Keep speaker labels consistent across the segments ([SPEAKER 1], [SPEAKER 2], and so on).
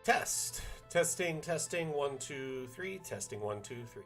[SPEAKER 1] Test. Testing, 1, 2, 3. Testing, 1, 2, 3.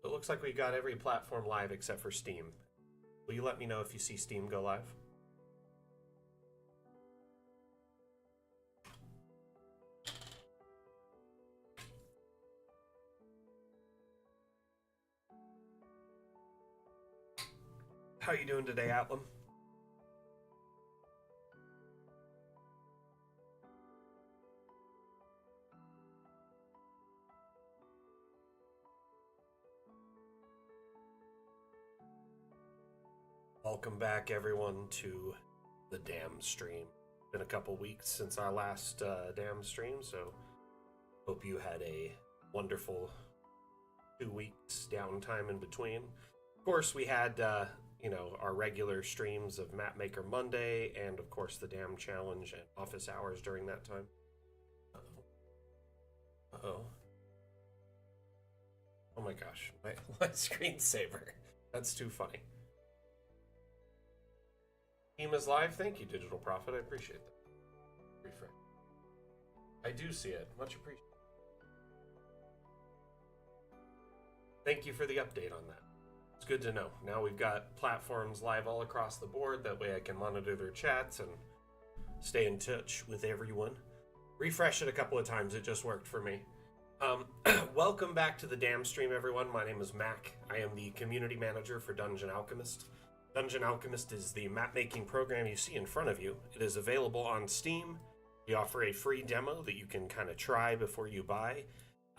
[SPEAKER 1] It looks like we got every platform live except for Steam. Will you let me know if you see Steam go live? How are you doing today, Atlam? Welcome back, everyone, to the Damn stream. Been a couple weeks since our last Damn stream, so hope you had a wonderful 2 weeks downtime in between. Of course, we had our regular streams of Mapmaker Monday, and of course the Damn Challenge and office hours during that time. Uh-oh. Oh my gosh, my screensaver. That's too funny. Team is live. Thank you, Digital Prophet. I appreciate that. Refresh. I do see it. Much appreciated. Thank you for the update on that. It's good to know. Now we've got platforms live all across the board. That way I can monitor their chats and stay in touch with everyone. Refresh it a couple of times. It just worked for me. Welcome back to the Damn stream, everyone. My name is Mac. I am the community manager for Dungeon Alchemist. Dungeon Alchemist is the map-making program you see in front of you. It is available on Steam. We offer a free demo that you can kind of try before you buy,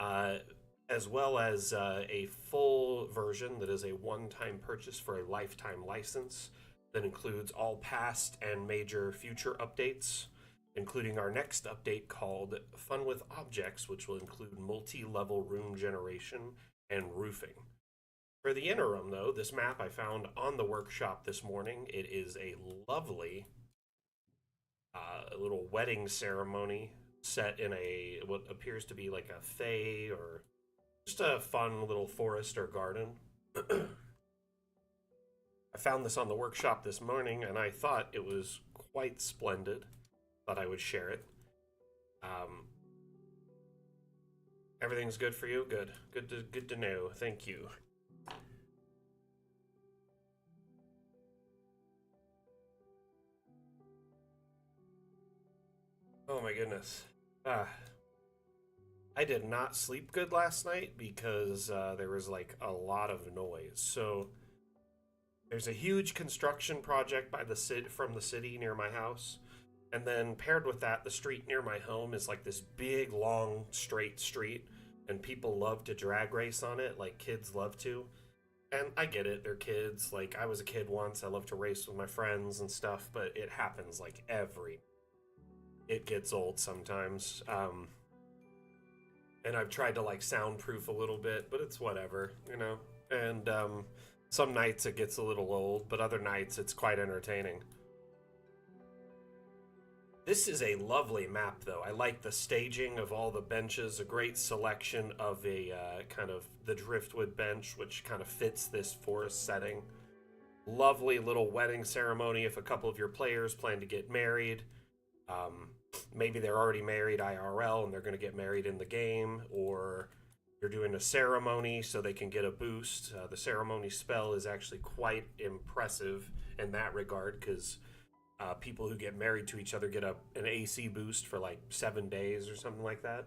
[SPEAKER 1] as well as a full version that is a one-time purchase for a lifetime license that includes all past and major future updates, including our next update called Fun with Objects, which will include multi-level room generation and roofing. For the interim, though, this map I found on the workshop this morning. It is a lovely little wedding ceremony set in what appears to be like a fae or just a fun little forest or garden. I found this on the workshop this morning, and I thought it was quite splendid. Thought I would share it. Everything's good for you? Good. Good to know. Thank you. Oh my goodness. I did not sleep good last night because there was like a lot of noise. So there's a huge construction project from the city near my house. And then paired with that, the street near my home is like this big, long, straight street. And people love to drag race on it, like kids love to. And I get it, they're kids. Like, I was a kid once, I love to race with my friends and stuff, but it happens like it gets old sometimes. And I've tried to like soundproof a little bit, but it's whatever, you know? And some nights it gets a little old, but other nights it's quite entertaining. This is a lovely map, though. I like the staging of all the benches, a great selection of a kind of the driftwood bench, which kind of fits this forest setting. lovely little wedding ceremony if a couple of your players plan to get married. Um, Maybe they're already married IRL and they're going to get married in the game, or you're doing a ceremony so they can get a boost. The ceremony spell is actually quite impressive in that regard because people who get married to each other get an AC boost for like 7 days or something like that.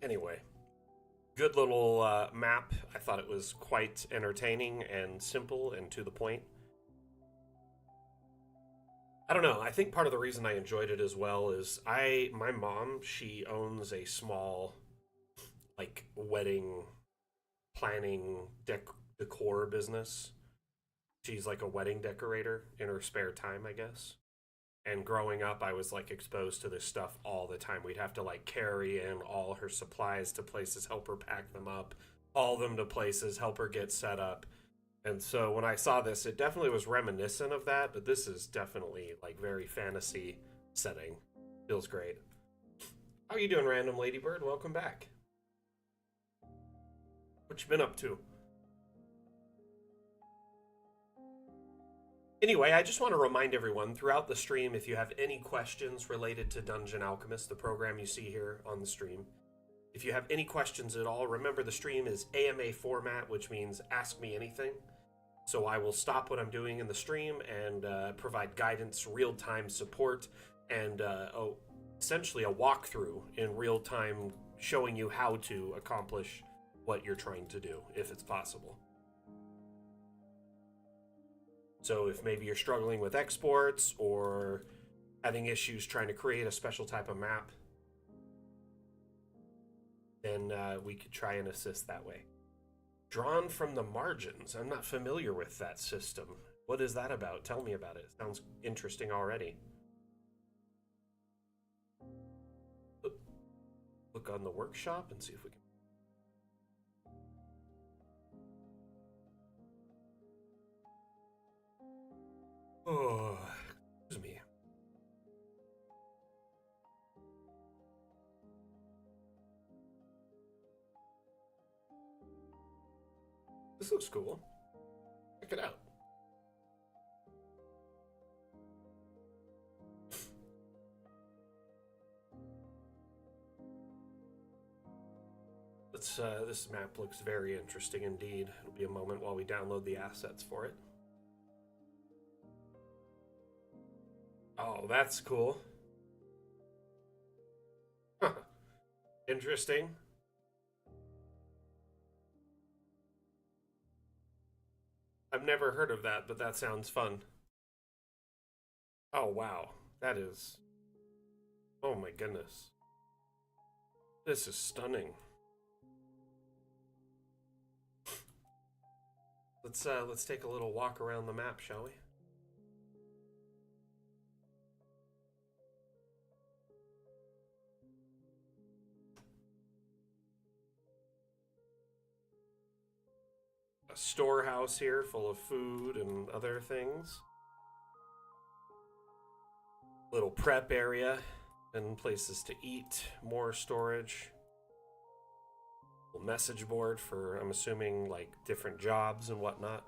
[SPEAKER 1] Anyway, good little map. I thought it was quite entertaining and simple and to the point. I don't know. I think part of the reason I enjoyed it as well is my mom, she owns a small like wedding planning decor business. She's like a wedding decorator in her spare time, I guess. And growing up, I was like exposed to this stuff all the time. We'd have to like carry in all her supplies to places, help her pack them up, haul them to places, help her get set up. And so when I saw this, it definitely was reminiscent of that, but this is definitely like very fantasy setting. Feels great. How you doing, Random Ladybird? Welcome back. What you been up to? Anyway, I just want to remind everyone throughout the stream, if you have any questions related to Dungeon Alchemist, the program you see here on the stream, if you have any questions at all, remember the stream is AMA format, which means ask me anything. So I will stop what I'm doing in the stream and provide guidance, real-time support, and essentially a walkthrough in real time showing you how to accomplish what you're trying to do, if it's possible. So if maybe you're struggling with exports or having issues trying to create a special type of map, then we could try and assist that way. Drawn from the margins. I'm not familiar with that system. What is that about? Tell me about it. Sounds interesting already. Look on the workshop and see if we can. Oh, excuse me. This looks cool. Check it out. This map looks very interesting indeed. It'll be a moment while we download the assets for it. Oh, that's cool. Huh. Interesting. I've never heard of that, but that sounds fun. Oh, wow. That is... Oh my goodness. This is stunning. Let's take a little walk around the map, shall we? A storehouse here full of food and other things. Little prep area and places to eat, more storage. Message board for, I'm assuming, like different jobs and whatnot.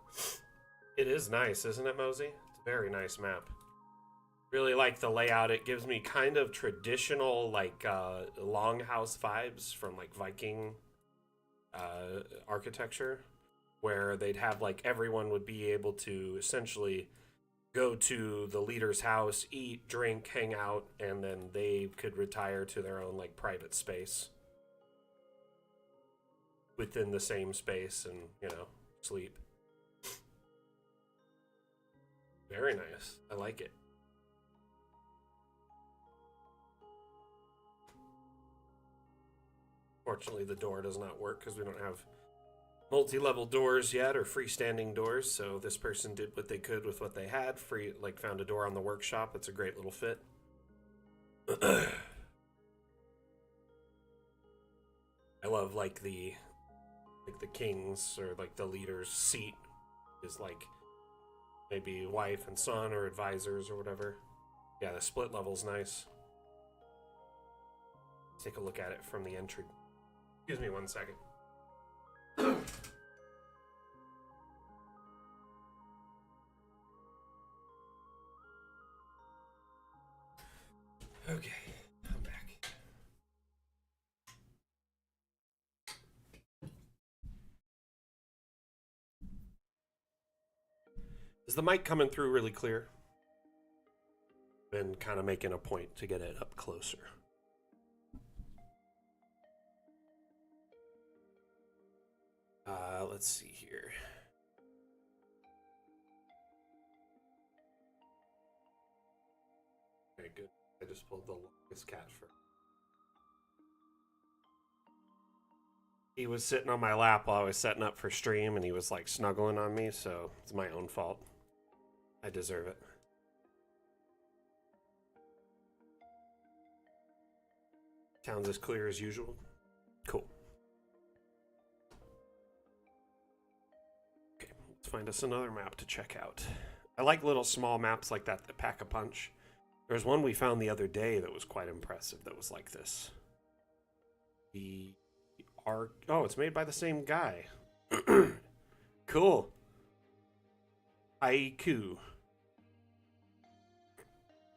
[SPEAKER 1] It is nice, isn't it, Mosey? It's a very nice map. Really like the layout. It gives me kind of traditional, like, longhouse vibes from, like, Viking architecture, where they'd have, like, everyone would be able to essentially go to the leader's house, eat, drink, hang out, and then they could retire to their own, like, private space within the same space and, you know, sleep. Very nice. I like it. Fortunately, the door does not work because we don't have multi-level doors yet or freestanding doors, so this person did what they could with what they had. Found a door on the workshop. It's a great little fit. I love like the king's or like the leader's seat is like maybe wife and son or advisors or whatever. Yeah, the split level's nice. Let's take a look at it from the entry. Excuse me 1 second. Okay, I'm back. Is the mic coming through really clear? Been kind of making a point to get it up closer. Let's see here. Okay, good. I just pulled the longest cat fur. He was sitting on my lap while I was setting up for stream, and he was like snuggling on me, so it's my own fault. I deserve it. Sounds as clear as usual. Cool. Okay, let's find us another map to check out. I like little small maps like that that pack a punch. There's one we found the other day that was quite impressive that was like this. Oh, it's made by the same guy. Cool. Haiku.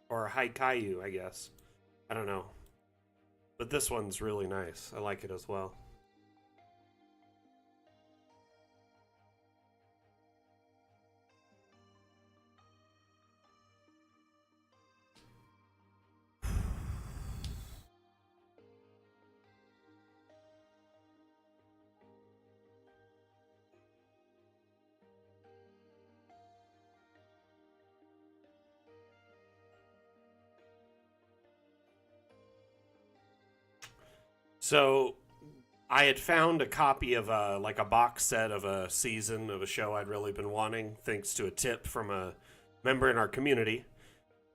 [SPEAKER 1] Or Haikaiu, I guess. I don't know. But this one's really nice. I like it as well. So I had found a copy of like a box set of a season of a show I'd really been wanting, thanks to a tip from a member in our community.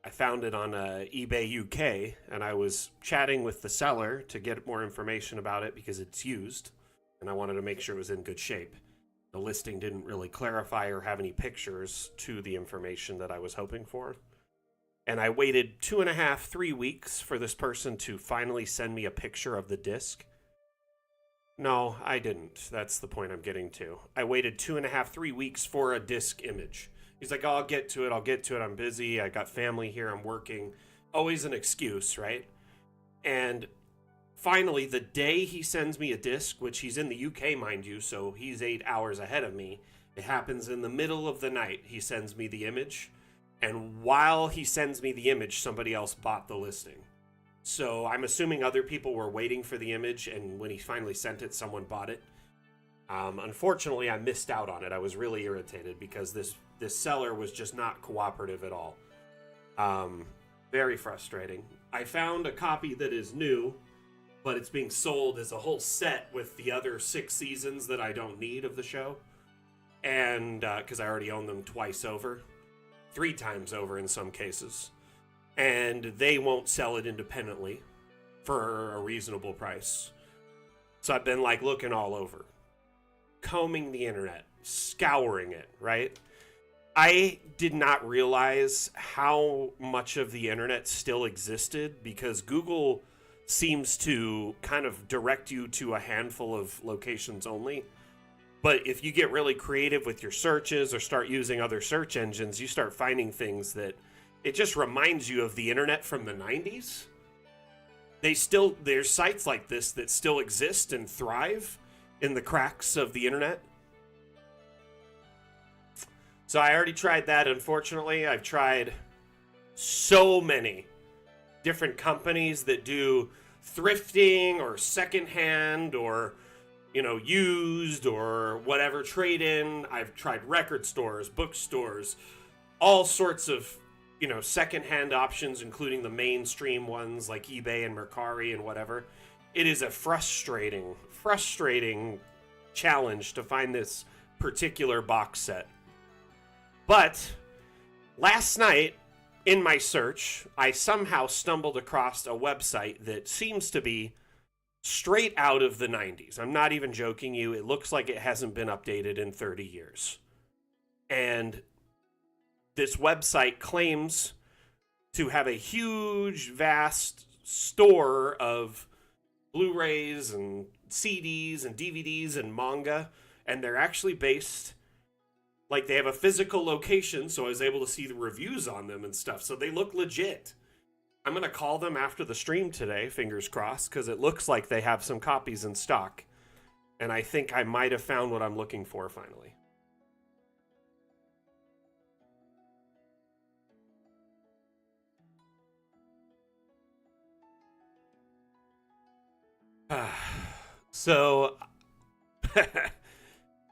[SPEAKER 1] I found it on eBay UK, and I was chatting with the seller to get more information about it because it's used, and I wanted to make sure it was in good shape. The listing didn't really clarify or have any pictures to the information that I was hoping for. And I waited 2.5, 3 weeks for this person to finally send me a picture of the disc. No, I didn't. That's the point I'm getting to. I waited 2.5, 3 weeks for a disc image. He's like, oh, I'll get to it. I'm busy. I got family here. I'm working. Always an excuse, right? And finally, the day he sends me a disc, which he's in the UK, mind you, so he's 8 hours ahead of me. It happens in the middle of the night. He sends me the image. And while he sends me the image, somebody else bought the listing. So I'm assuming other people were waiting for the image, and when he finally sent it, someone bought it. Unfortunately, I missed out on it. I was really irritated because this seller was just not cooperative at all. Very frustrating. I found a copy that is new, but it's being sold as a whole set with the other 6 seasons that I don't need of the show. And because I already own them twice over. 3 times over in some cases, and they won't sell it independently for a reasonable price. So I've been like looking all over, combing the internet, scouring it, right? I did not realize how much of the internet still existed because Google seems to kind of direct you to a handful of locations only. But if you get really creative with your searches or start using other search engines, you start finding things that it just reminds you of the internet from the 90s. There's sites like this that still exist and thrive in the cracks of the internet. So I already tried that, unfortunately. I've tried so many different companies that do thrifting or secondhand or used or whatever, trade-in. I've tried record stores, bookstores, all sorts of, secondhand options, including the mainstream ones like eBay and Mercari and whatever. It is a frustrating challenge to find this particular box set. But last night, in my search, I somehow stumbled across a website that seems to be straight out of the 90s. I'm not even joking you. It looks like it hasn't been updated in 30 years. And this website claims to have a huge, vast store of Blu-rays and CDs and DVDs and manga, and they're actually based, like, they have a physical location, so I was able to see the reviews on them and stuff, so they look legit. I'm going to call them after the stream today, fingers crossed, because it looks like they have some copies in stock, and I think I might have found what I'm looking for finally. So,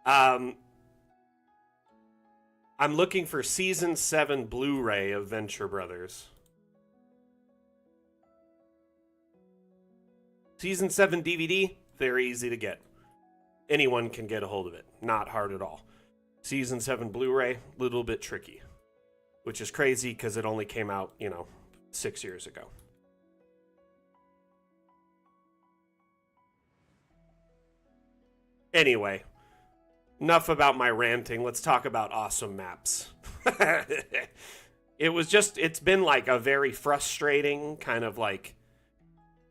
[SPEAKER 1] I'm looking for Season 7 Blu-ray of Venture Brothers. Season 7 DVD, very easy to get. Anyone can get a hold of it. Not hard at all. Season 7 Blu-ray, little bit tricky. Which is crazy because it only came out, 6 years ago. Anyway, enough about my ranting. Let's talk about awesome maps. It's been like a very frustrating kind of like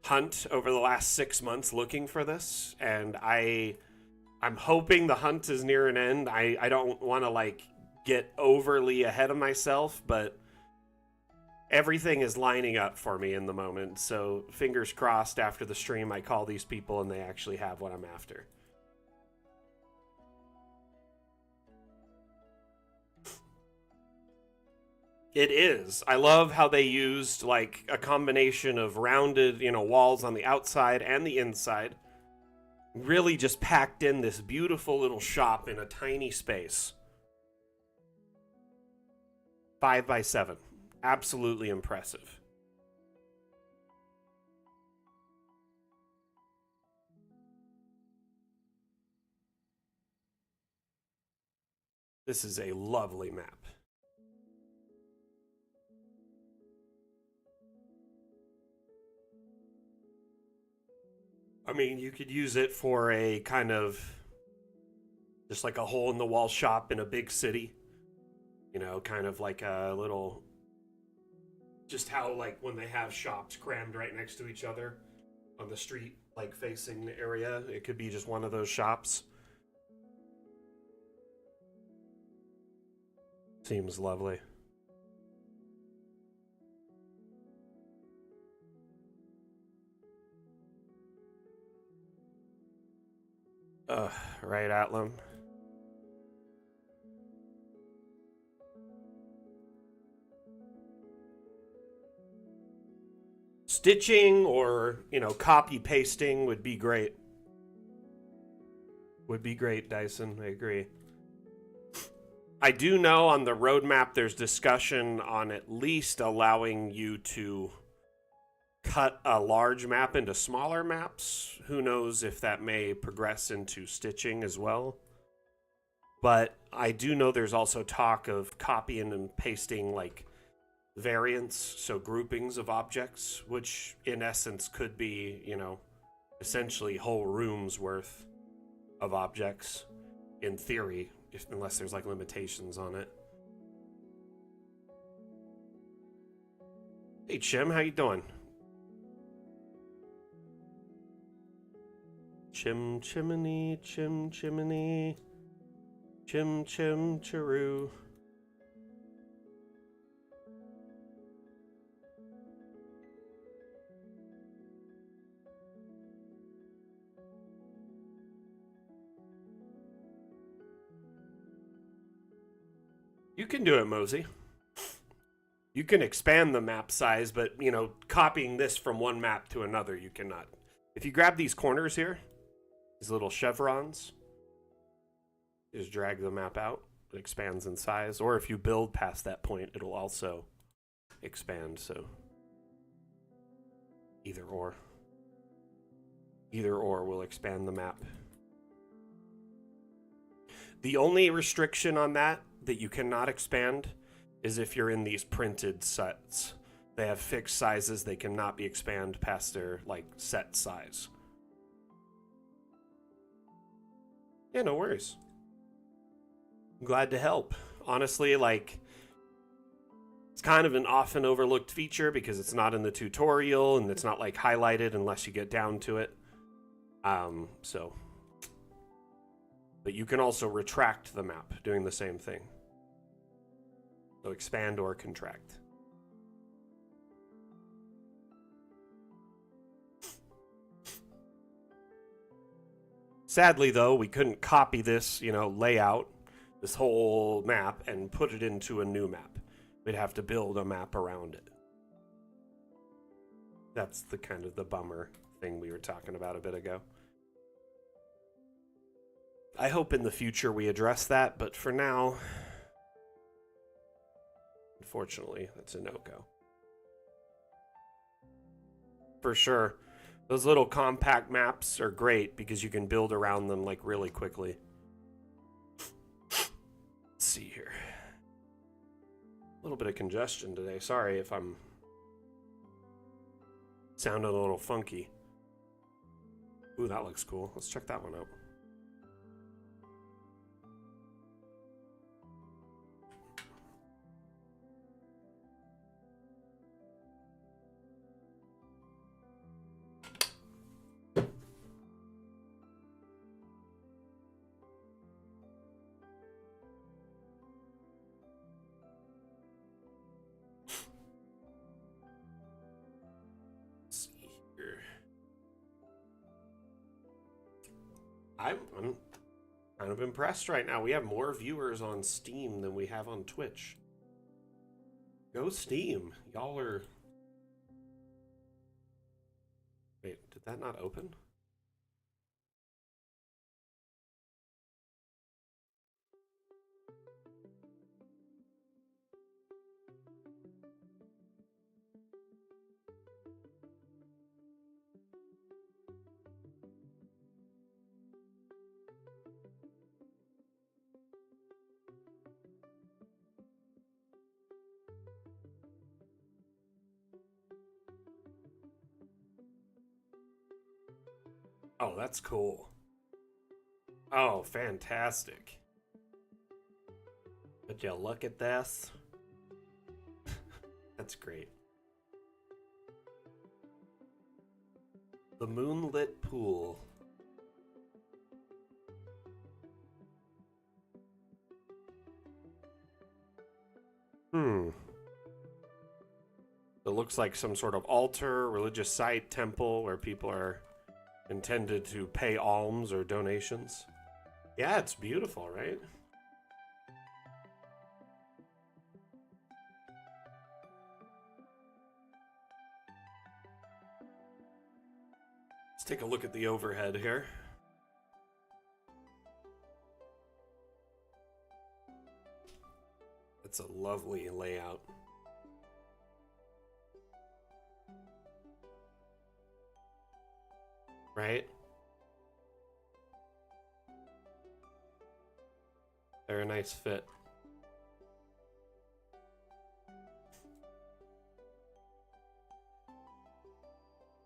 [SPEAKER 1] hunt over the last 6 months looking for this, and I'm hoping the hunt is near an end. I don't want to like get overly ahead of myself, but everything is lining up for me in the moment. So fingers crossed after the stream I call these people and they actually have what I'm after. It is. I love how they used like a combination of rounded, walls on the outside and the inside. Really just packed in this beautiful little shop in a tiny space. 5x7. Absolutely impressive. This is a lovely map. I mean, you could use it for a kind of just like a hole in the wall shop in a big city. Kind of like a little, just how like when they have shops crammed right next to each other on the street, like facing the area, it could be just one of those shops. Seems lovely. Right, Atlam. Stitching or, copy pasting would be great. Would be great, Dyson. I agree. I do know on the roadmap there's discussion on at least allowing you to cut a large map into smaller maps. Who knows if that may progress into stitching as well. But I do know there's also talk of copying and pasting like variants, so groupings of objects, which in essence could be, essentially whole rooms worth of objects in theory, unless there's like limitations on it. Hey Chim, how you doing? Chim chimney, chim chimney, chim chim chiroo. You can do it, Mosey. You can expand the map size, but, copying this from one map to another, you cannot. If you grab these corners here, these little chevrons, just drag the map out. It expands in size. Or if you build past that point, it'll also expand, so either or. Either or will expand the map. The only restriction on that you cannot expand is if you're in these printed sets. They have fixed sizes. They cannot be expanded past their, set size. Yeah, no worries. I'm glad to help. Honestly, it's kind of an often overlooked feature because it's not in the tutorial and it's not like highlighted unless you get down to it. But you can also retract the map doing the same thing. So expand or contract. Sadly, though, we couldn't copy this, layout, this whole map, and put it into a new map. We'd have to build a map around it. That's the kind of the bummer thing we were talking about a bit ago. I hope in the future we address that, but for now, unfortunately, that's a no-go. For sure. Those little compact maps are great because you can build around them like really quickly. Let's see here. A little bit of congestion today. Sorry if I'm sounding a little funky. Ooh, that looks cool. Let's check that one out. I'm kind of impressed right now. We have more viewers on Steam than we have on Twitch. Go Steam. Y'all are... Wait, did that not open? Oh, that's cool. Oh, fantastic. Would you look at this? That's great. The moonlit pool. It looks like some sort of altar, religious site, temple where people are intended to pay alms or donations. Yeah, it's beautiful, right? Let's take a look at the overhead here. It's a lovely layout. Right? They're a nice fit.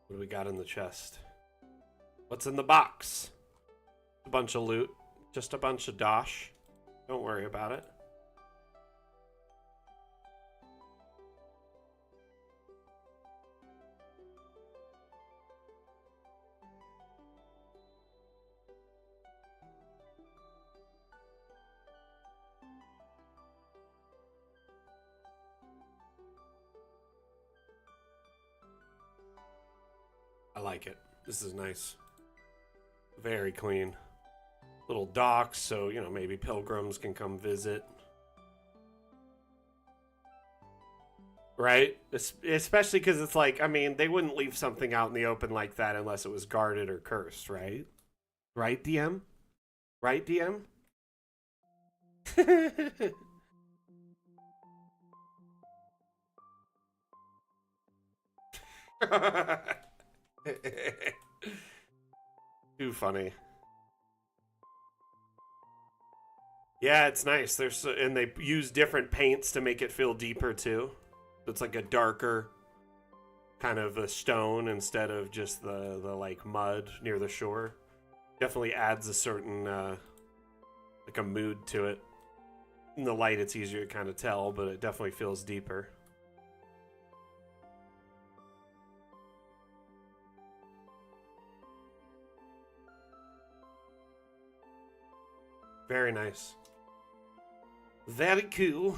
[SPEAKER 1] What do we got in the chest? What's in the box? A bunch of loot. Just a bunch of dosh. Don't worry about it. I like it. This is nice. Very clean. Little docks, so, maybe pilgrims can come visit. Right? Especially because it's like, they wouldn't leave something out in the open like that unless it was guarded or cursed, right? Right, DM? Right, DM? Too funny. Yeah, it's nice. And they use different paints to make it feel deeper too. It's like a darker kind of a stone instead of just the like mud near the shore. Definitely adds a certain like a mood to it. In the light, it's easier to kind of tell, but it definitely feels deeper. Very nice. Very cool.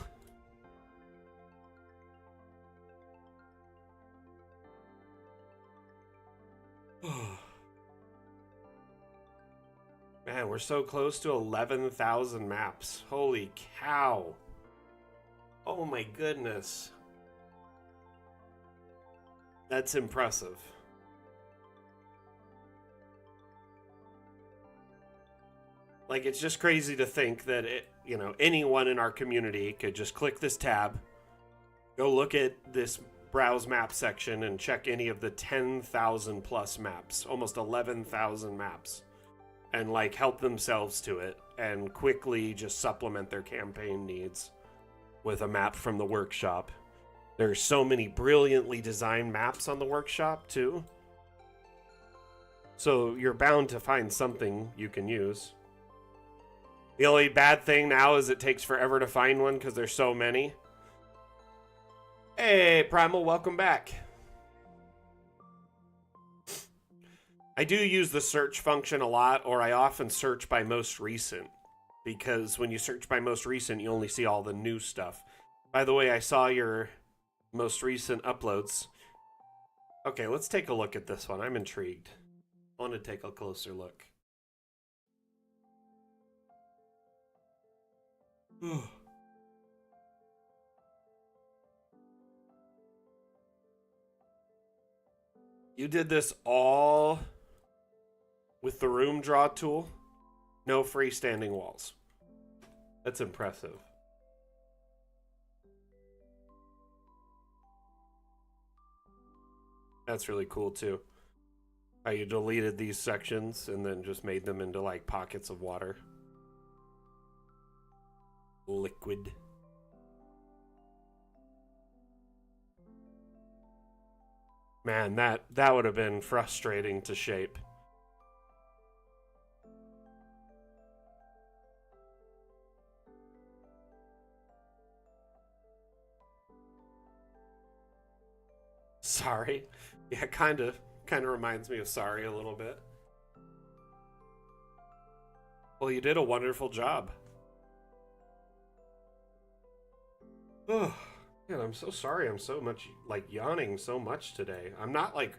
[SPEAKER 1] Man, we're so close to 11,000 maps. Holy cow. Oh my goodness. That's impressive. Like, it's just crazy to think that anyone in our community could just click this tab, go look at this browse map section and check any of the 10,000 plus maps, almost 11,000 maps, and like help themselves to it and quickly just supplement their campaign needs with a map from the workshop. There's so many brilliantly designed maps on the workshop too. So you're bound to find something you can use. The only bad thing now is it takes forever to find one because there's so many. Hey, Primal, welcome back. I do use the search function a lot, or I often search by most recent, because when you search by most recent, you only see all the new stuff. By the way, I saw your most recent uploads. Okay, let's take a look at this one. I'm intrigued. I want to take a closer look. You did this all with the room draw tool? No freestanding walls. That's impressive. That's really cool too. How you deleted these sections and then just made them into like pockets of water. Liquid. Man, that would have been frustrating to shape. Sorry. Yeah, kind of reminds me of Sorry a little bit. Well, you did a wonderful job. Oh, man, I'm so sorry. I'm so much like yawning so much today. I'm not like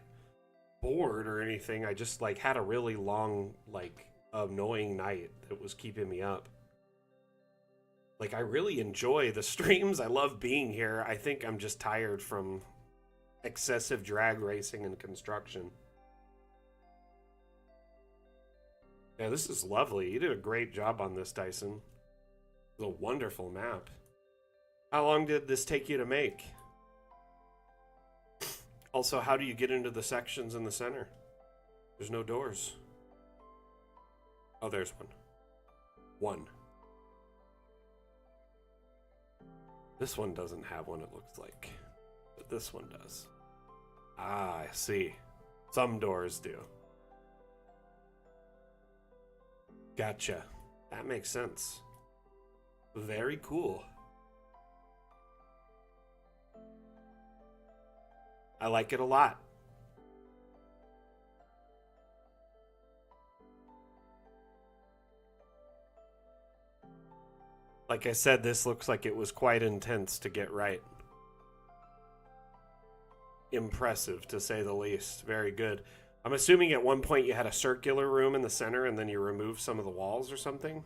[SPEAKER 1] bored or anything. I just like had a really long, like annoying night that was keeping me up. Like, I really enjoy the streams. I love being here. I think I'm just tired from excessive drag racing and construction. Yeah, this is lovely. You did a great job on this, Dyson. It's a wonderful map. How long did this take you to make? Also, how do you get into the sections in the center? There's no doors. Oh, there's one. One. This one doesn't have one, it looks like. But this one does. Ah, I see. Some doors do. Gotcha. That makes sense. Very cool. I like it a lot. Like I said, this looks like it was quite intense to get right. Impressive, to say the least. Very good. I'm assuming at one point you had a circular room in the center and then you removed some of the walls or something?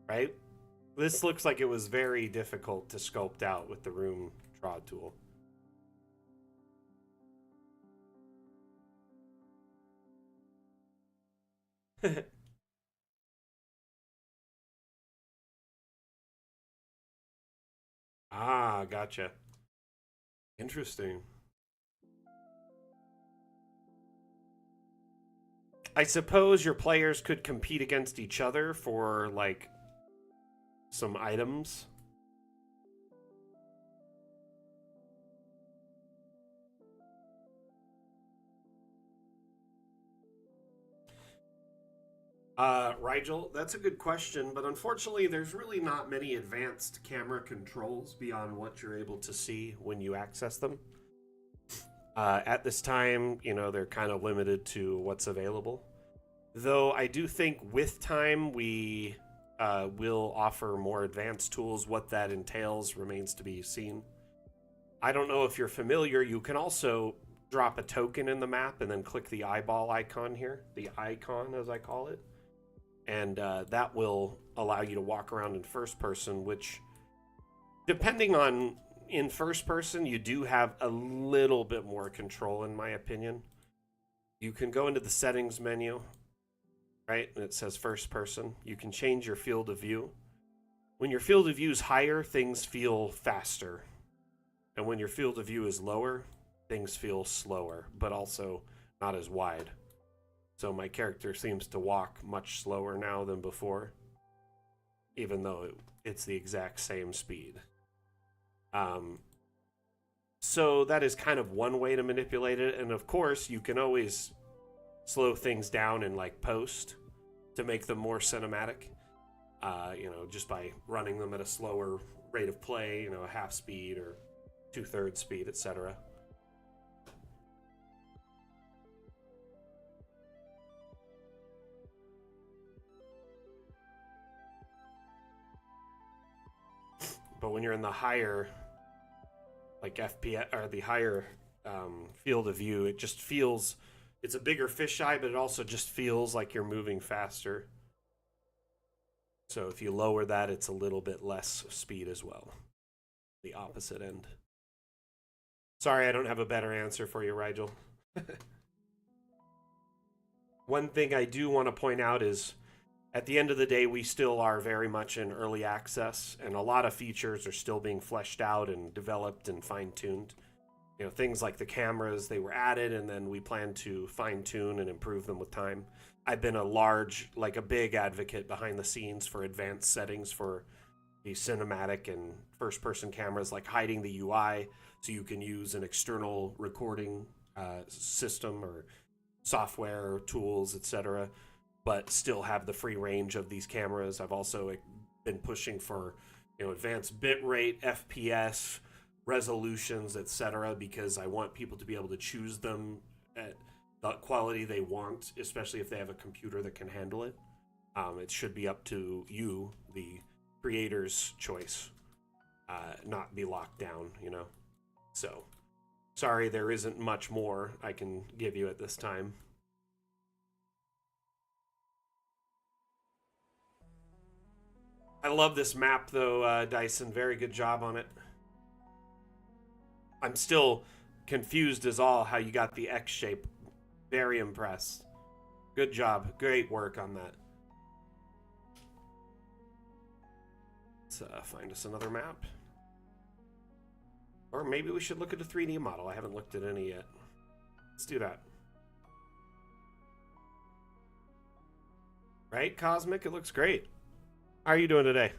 [SPEAKER 1] Right? This looks like it was very difficult to sculpt out with the room draw tool. Ah, gotcha. Interesting. I suppose your players could compete against each other for, like, some items. Rigel, that's a good question, but unfortunately there's really not many advanced camera controls beyond what you're able to see when you access them. At this time, you know, they're kind of limited to what's available. Though I do think with time we will offer more advanced tools. What that entails remains to be seen. I don't know if you're familiar, you can also drop a token in the map and then click the eyeball icon here, the icon as I call it. And that will allow you to walk around in first person, which, depending on in first person, you do have a little bit more control, in my opinion. You can go into the settings menu, right? And it says first person. You can change your field of view. When your field of view is higher, things feel faster. And when your field of view is lower, things feel slower, but also not as wide. So my character seems to walk much slower now than before, even though it's the exact same speed. So that is kind of one way to manipulate it. And of course, you can always slow things down in like post to make them more cinematic. Just by running them at a slower rate of play, a half speed or 2/3 speed, etc. But when you're in the higher, like FPS, or the higher field of view, it just feels, it's a bigger fisheye, but it also just feels like you're moving faster. So if you lower that, it's a little bit less speed as well. The opposite end. Sorry, I don't have a better answer for you, Rigel. One thing I do want to point out is, at the end of the day, we still are very much in early access, and a lot of features are still being fleshed out and developed and fine-tuned. Things like the cameras, they were added, and then we plan to fine-tune and improve them with time. I've been a big advocate behind the scenes for advanced settings for the cinematic and first-person cameras, like hiding the UI so you can use an external recording system or software or tools, etc., but still have the free range of these cameras. I've also been pushing for, advanced bitrate, FPS, resolutions, etc., because I want people to be able to choose them at the quality they want, especially if they have a computer that can handle it. It should be up to you, the creator's choice, not be locked down, So, sorry, there isn't much more I can give you at this time. I love this map, though, Dyson. Very good job on it. I'm still confused as all how you got the X shape. Very impressed. Good job. Great work on that. Let's find us another map. Or maybe we should look at a 3D model. I haven't looked at any yet. Let's do that. Right, Cosmic? It looks great. How are you doing today?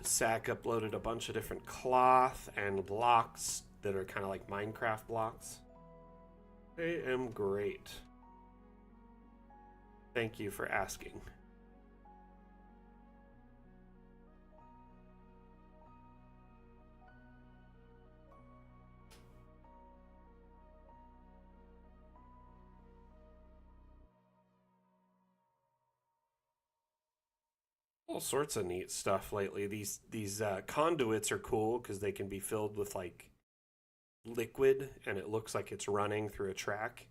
[SPEAKER 1] Sack uploaded a bunch of different cloth and blocks that are kind of like Minecraft blocks. They am great. Thank you for asking. All sorts of neat stuff lately. These conduits are cool because they can be filled with like liquid, and it looks like it's running through a track,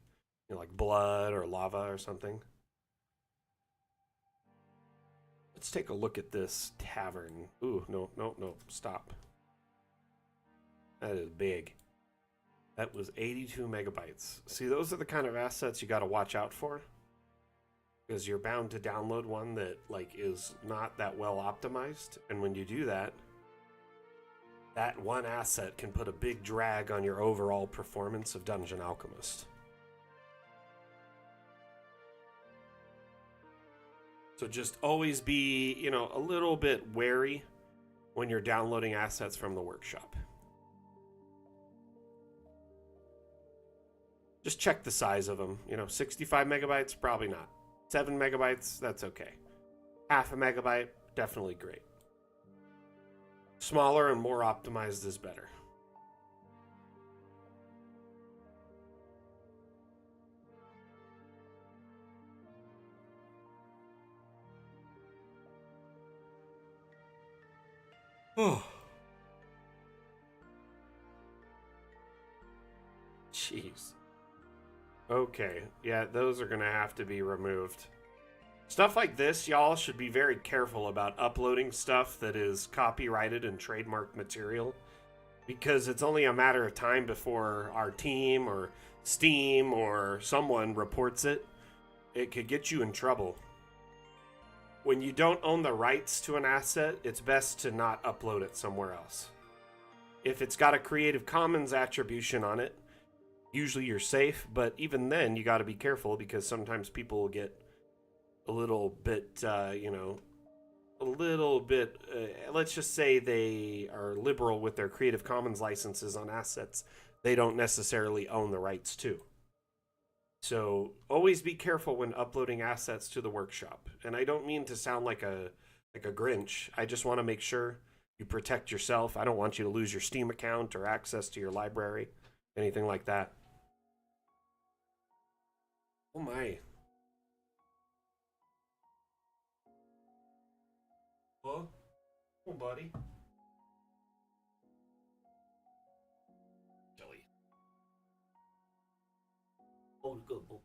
[SPEAKER 1] like blood or lava or something. Let's take a look at this tavern. Ooh, no, stop. That is big. That was 82 megabytes. See, those are the kind of assets you got to watch out for, because you're bound to download one that is not that well optimized, and when you do that, that one asset can put a big drag on your overall performance of Dungeon Alchemist. So just always be, a little bit wary when you're downloading assets from the workshop. Just check the size of them. 65 megabytes, probably not. 7 megabytes, that's okay. Half a megabyte, definitely great. Smaller and more optimized is better. Oh. Jeez. Okay. Yeah, those are going to have to be removed. Stuff like this, y'all should be very careful about uploading stuff that is copyrighted and trademarked material, because it's only a matter of time before our team or Steam or someone reports it. It could get you in trouble. When you don't own the rights to an asset, it's best to not upload it somewhere else. If it's got a Creative Commons attribution on it, usually you're safe, but even then you got to be careful, because sometimes people will get a little bit, let's just say they are liberal with their Creative Commons licenses on assets they don't necessarily own the rights to. So always be careful when uploading assets to the workshop. And I don't mean to sound like a Grinch. I just want to make sure you protect yourself. I don't want you to lose your Steam account or access to your library, anything like that. Oh my. Well, oh buddy. Jelly.
[SPEAKER 2] Oh, good boy.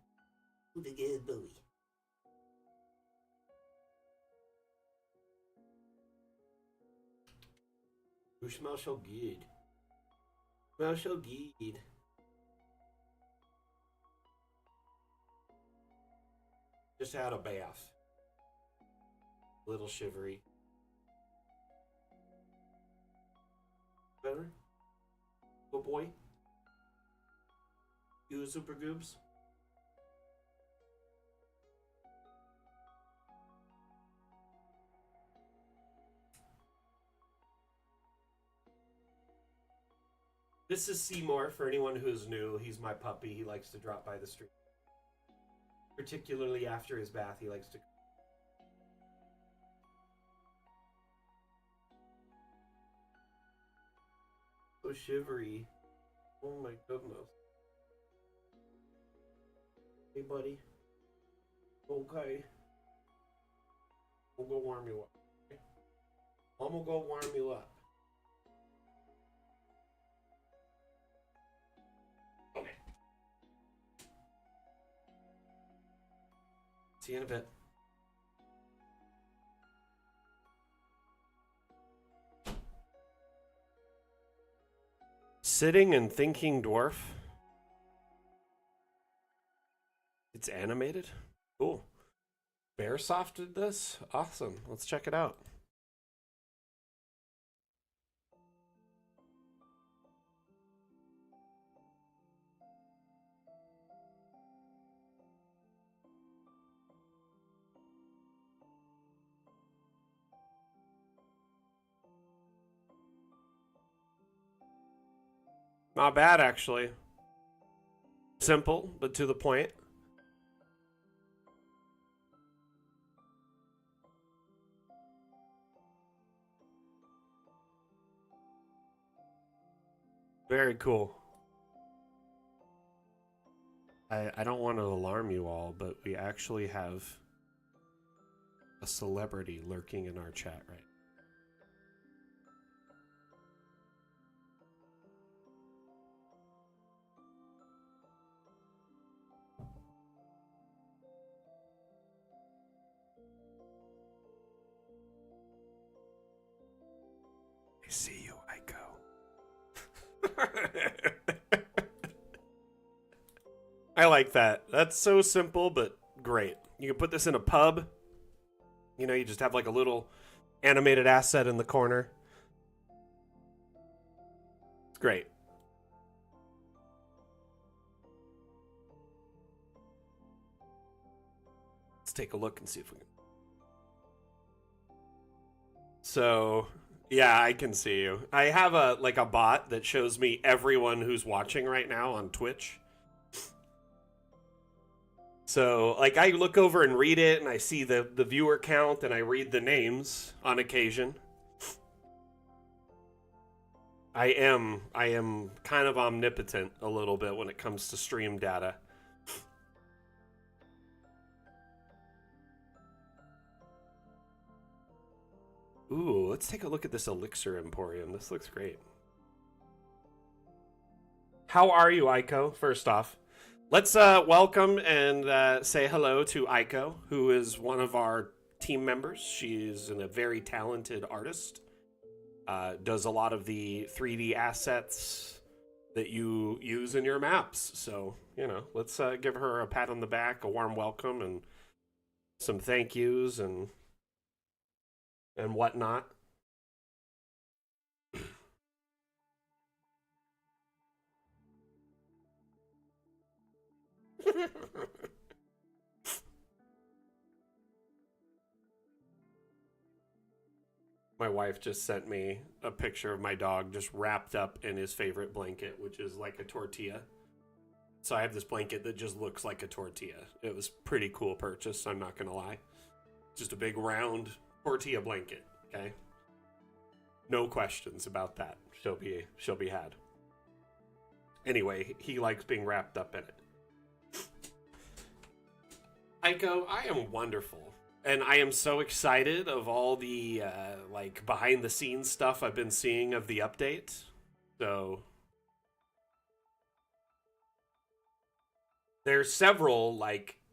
[SPEAKER 2] Who the good boy? You smell so good. Smell so good.
[SPEAKER 1] Just had a bath. A little shivery. Better? Good boy? You super goobs? This is Seymour, for anyone who's new. He's my puppy. He likes to drop by the street. Particularly after his bath, he likes to... So shivery. Oh my goodness. Hey, buddy. Okay. We'll go warm you up. Okay? I'm gonna go warm you up. Okay. See you in a bit. Sitting and Thinking Dwarf. It's animated? Cool. Bearsoft did this? Awesome. Let's check it out. Not bad, actually. Simple, but to the point. Very cool. I don't want to alarm you all, but we actually have a celebrity lurking in our chat right now. I see you, Aiko. I like that. That's so simple, but great. You can put this in a pub. You know, you just have like a little animated asset in the corner. It's great. Let's take a look and see if we can. So, yeah, I can see you. I have a bot that shows me everyone who's watching right now on Twitch. So, like, I look over and read it, and I see the viewer count, and I read the names on occasion. I am kind of omnipotent a little bit when it comes to stream data. Ooh, let's take a look at this Elixir Emporium. This looks great. How are you, Aiko? First off, let's welcome and say hello to Aiko, who is one of our team members. She's a very talented artist. Does a lot of the 3D assets that you use in your maps. So, let's give her a pat on the back, a warm welcome, and some thank yous and whatnot. My wife just sent me a picture of my dog just wrapped up in his favorite blanket, which is like a tortilla. So I have this blanket that just looks like a tortilla. It was pretty cool purchase, I'm not gonna lie. Just a big round tortilla blanket, okay? No questions about that. She'll be had. Anyway, he likes being wrapped up in it. Aiko, I am wonderful. And I am so excited of all the behind the scenes stuff I've been seeing of the update. So there's several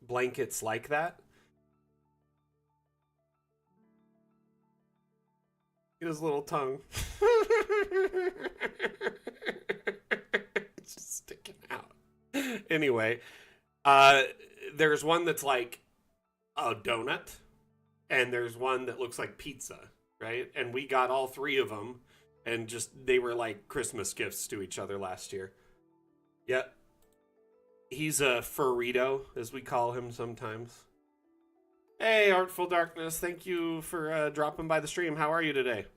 [SPEAKER 1] blankets like that. Get his little tongue. It's just sticking out. Anyway, there's one that's like a donut, and there's one that looks like pizza, right? And we got all three of them, and they were like Christmas gifts to each other last year. Yep. He's a furrito, as we call him sometimes. Hey, Artful Darkness, thank you for dropping by the stream. How are you today?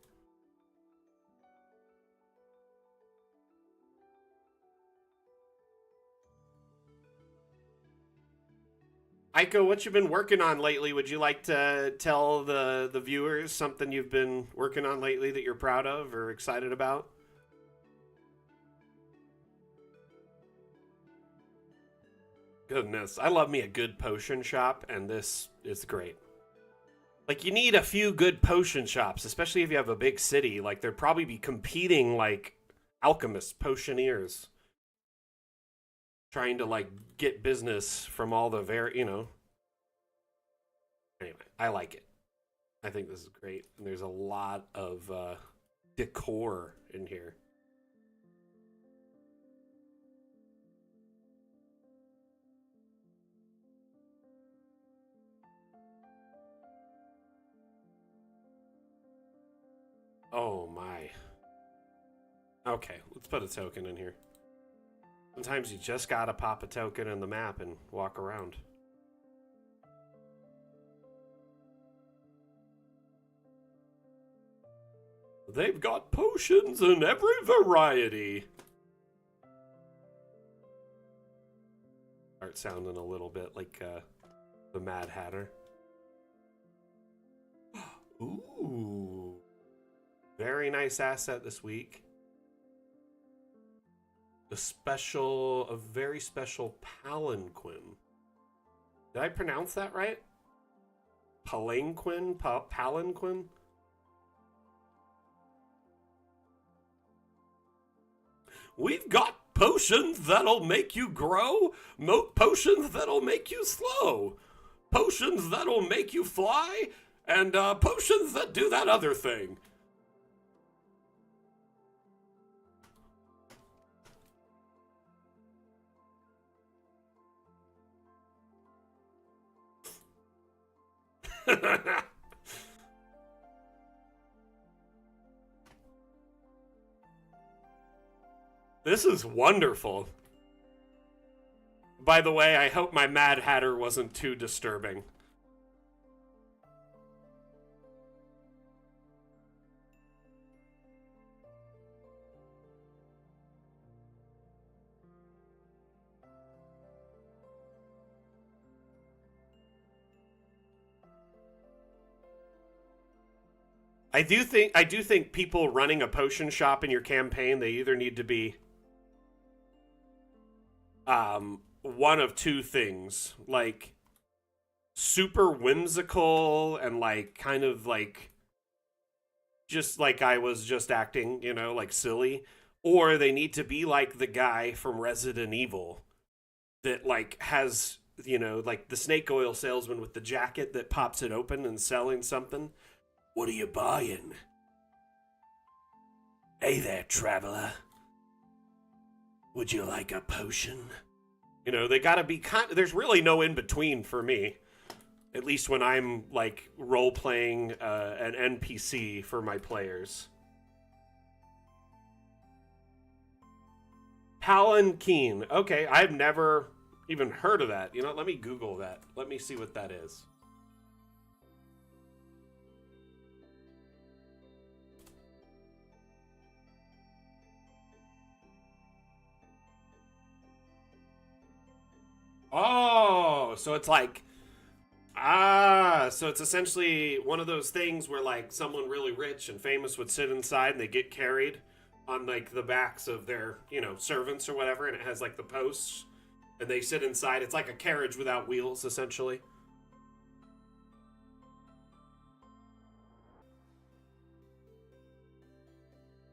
[SPEAKER 1] Aiko, what you been working on lately? Would you like to tell the viewers something you've been working on lately that you're proud of or excited about? Goodness, I love me a good potion shop, and this is great. Like, you need a few good potion shops, especially if you have a big city. Like, there'd probably be competing, alchemists, potioneers, trying to, get business from all the Anyway, I like it. I think this is great. And there's a lot of decor in here. Oh my. Okay, let's put a token in here. Sometimes you just gotta pop a token in the map and walk around. They've got potions in every variety. Start sounding a little bit like the Mad Hatter. Ooh. Very nice asset this week. A very special palanquin. Did I pronounce that right? Palanquin? Palanquin? We've got potions that'll make you grow, potions that'll make you slow, potions that'll make you fly, and potions that do that other thing. This is wonderful. By the way, I hope my Mad Hatter wasn't too disturbing. I do think people running a potion shop in your campaign, they either need to be one of two things, like super whimsical and kind of just like I was just acting, you know, like silly, or they need to be like the guy from Resident Evil that like has, you know, like the snake oil salesman with the jacket that pops it open and selling something. What are you buying? Hey there, traveler. Would you like a potion? You know, they gotta be there's really no in between for me. At least when I'm like role playing an NPC for my players. Palanquin. Okay, I've never even heard of that. You know, let me Google that. Let me see what that is. Oh, so it's like, so it's essentially one of those things where like someone really rich and famous would sit inside and they get carried on like the backs of their, you know, servants or whatever, and it has like the posts and they sit inside. It's like a carriage without wheels, essentially.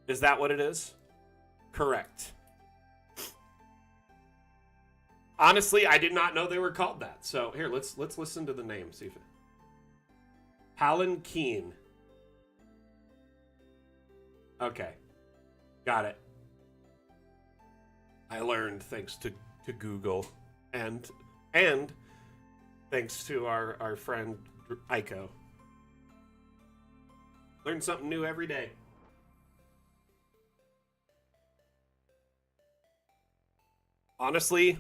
[SPEAKER 1] Is that what it is? Correct. Honestly, I did not know they were called that. So here, let's listen to the name. See if it... Palanquin. Okay, got it. I learned thanks to Google and thanks to our friend Aiko. Learn something new every day. Honestly,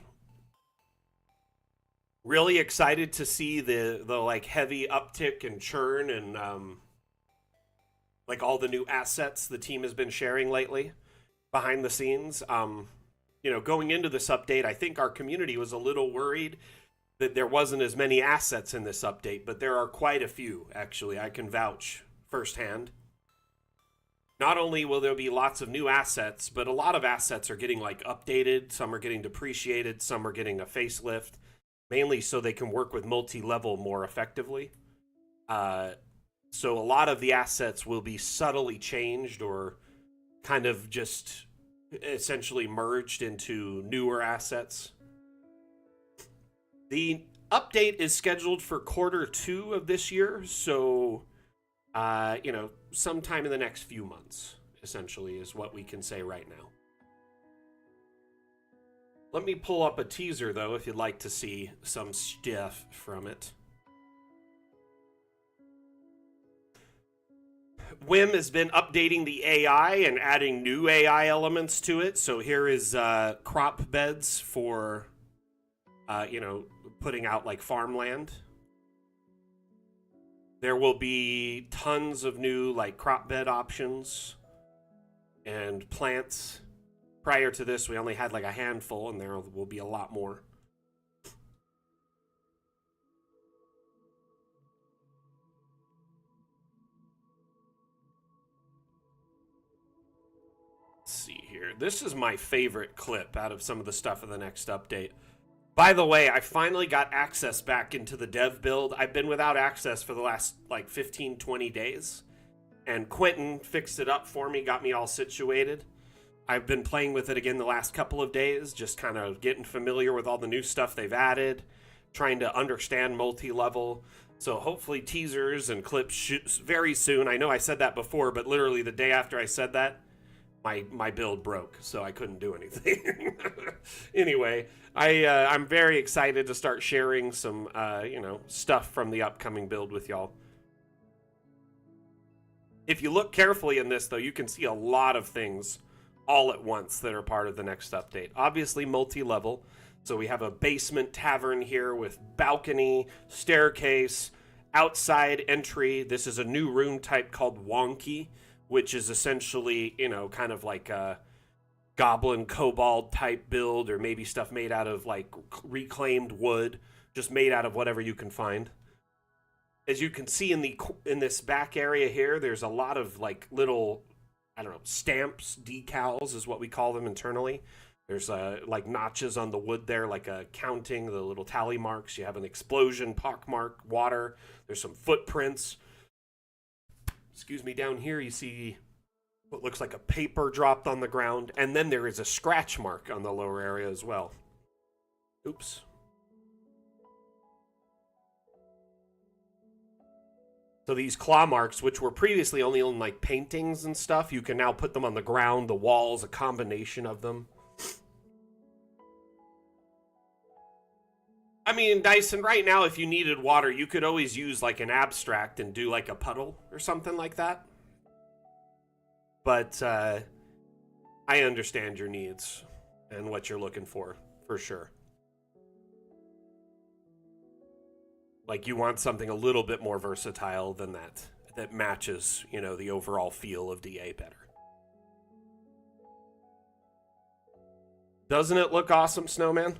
[SPEAKER 1] really excited to see the like heavy uptick and churn and like all the new assets the team has been sharing lately behind the scenes. You know, going into this update, I think our community was a little worried that there wasn't as many assets in this update, but there are quite a few, actually. I can vouch firsthand. Not only will there be lots of new assets, but a lot of assets are getting like updated, some are getting depreciated, some are getting a facelift, mainly so they can work with multi-level more effectively. So a lot of the assets will be subtly changed or kind of just essentially merged into newer assets. The update is scheduled for Q2 of this year, so you know, sometime in the next few months, essentially, is what we can say right now. Let me pull up a teaser, though, if you'd like to see some stuff from it. Wim has been updating the AI and adding new AI elements to it. So here is crop beds for, you know, putting out like farmland. There will be tons of new like crop bed options and plants. Prior to this, we only had like a handful, and there will be a lot more. Let's see here. This is my favorite clip out of some of the stuff in the next update. By the way, I finally got access back into the dev build. I've been without access for the last like 15, 20 days. And Quentin fixed it up for me, got me all situated. I've been playing with it again the last couple of days, just kind of getting familiar with all the new stuff they've added, trying to understand multi-level. So hopefully teasers and clips very soon. I know I said that before, but literally the day after I said that, my build broke, so I couldn't do anything. Anyway, I'm very excited to start sharing some you know, stuff from the upcoming build with y'all. If you look carefully in this, though, you can see a lot of things all at once that are part of the next update. Obviously multi-level, so we have a basement tavern here with balcony, staircase, outside entry. This is a new rune type called Wonky, which is essentially, you know, kind of like a goblin kobold type build, or maybe stuff made out of like reclaimed wood, just made out of whatever you can find. As you can see in this back area here, there's a lot of like little, I don't know, stamps, decals is what we call them internally. There's like notches on the wood there, like counting the little tally marks. You have an explosion, pock mark, water. There's some footprints. excuse me, down here you see what looks like a paper dropped on the ground, and then there is a scratch mark on the lower area as well. Oops. So these claw marks, which were previously only on like paintings and stuff, you can now put them on the ground, the walls, a combination of them. I mean, Dyson, right now, if you needed water, you could always use like an abstract and do like a puddle or something like that. But I understand your needs and what you're looking for sure. Like, you want something a little bit more versatile than that matches, you know, the overall feel of DA better. Doesn't it look awesome, Snowman?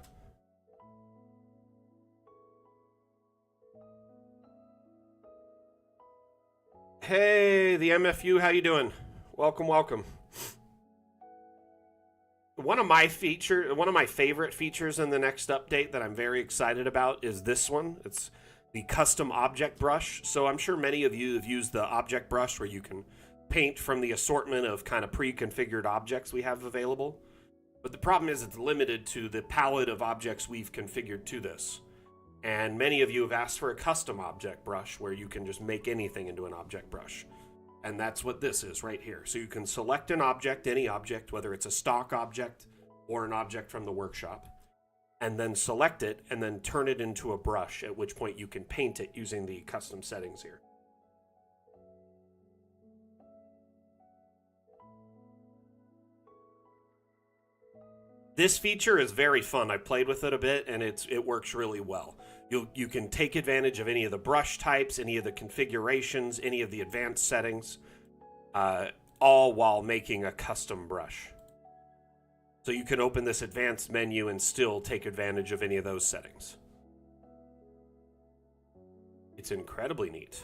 [SPEAKER 1] Hey, the MFU, how you doing? Welcome, welcome. One of my favorite features in the next update that I'm very excited about is this one. It's the custom object brush. So I'm sure many of you have used the object brush where you can paint from the assortment of kind of pre-configured objects we have available. But the problem is it's limited to the palette of objects we've configured to this. And many of you have asked for a custom object brush where you can just make anything into an object brush. And that's what this is right here. So you can select an object, any object, whether it's a stock object or an object from the workshop, and then select it and then turn it into a brush, at which point you can paint it using the custom settings here. This feature is very fun. I played with it a bit and it works really well. You can take advantage of any of the brush types, any of the configurations, any of the advanced settings, all while making a custom brush. So you can open this advanced menu and still take advantage of any of those settings. It's incredibly neat.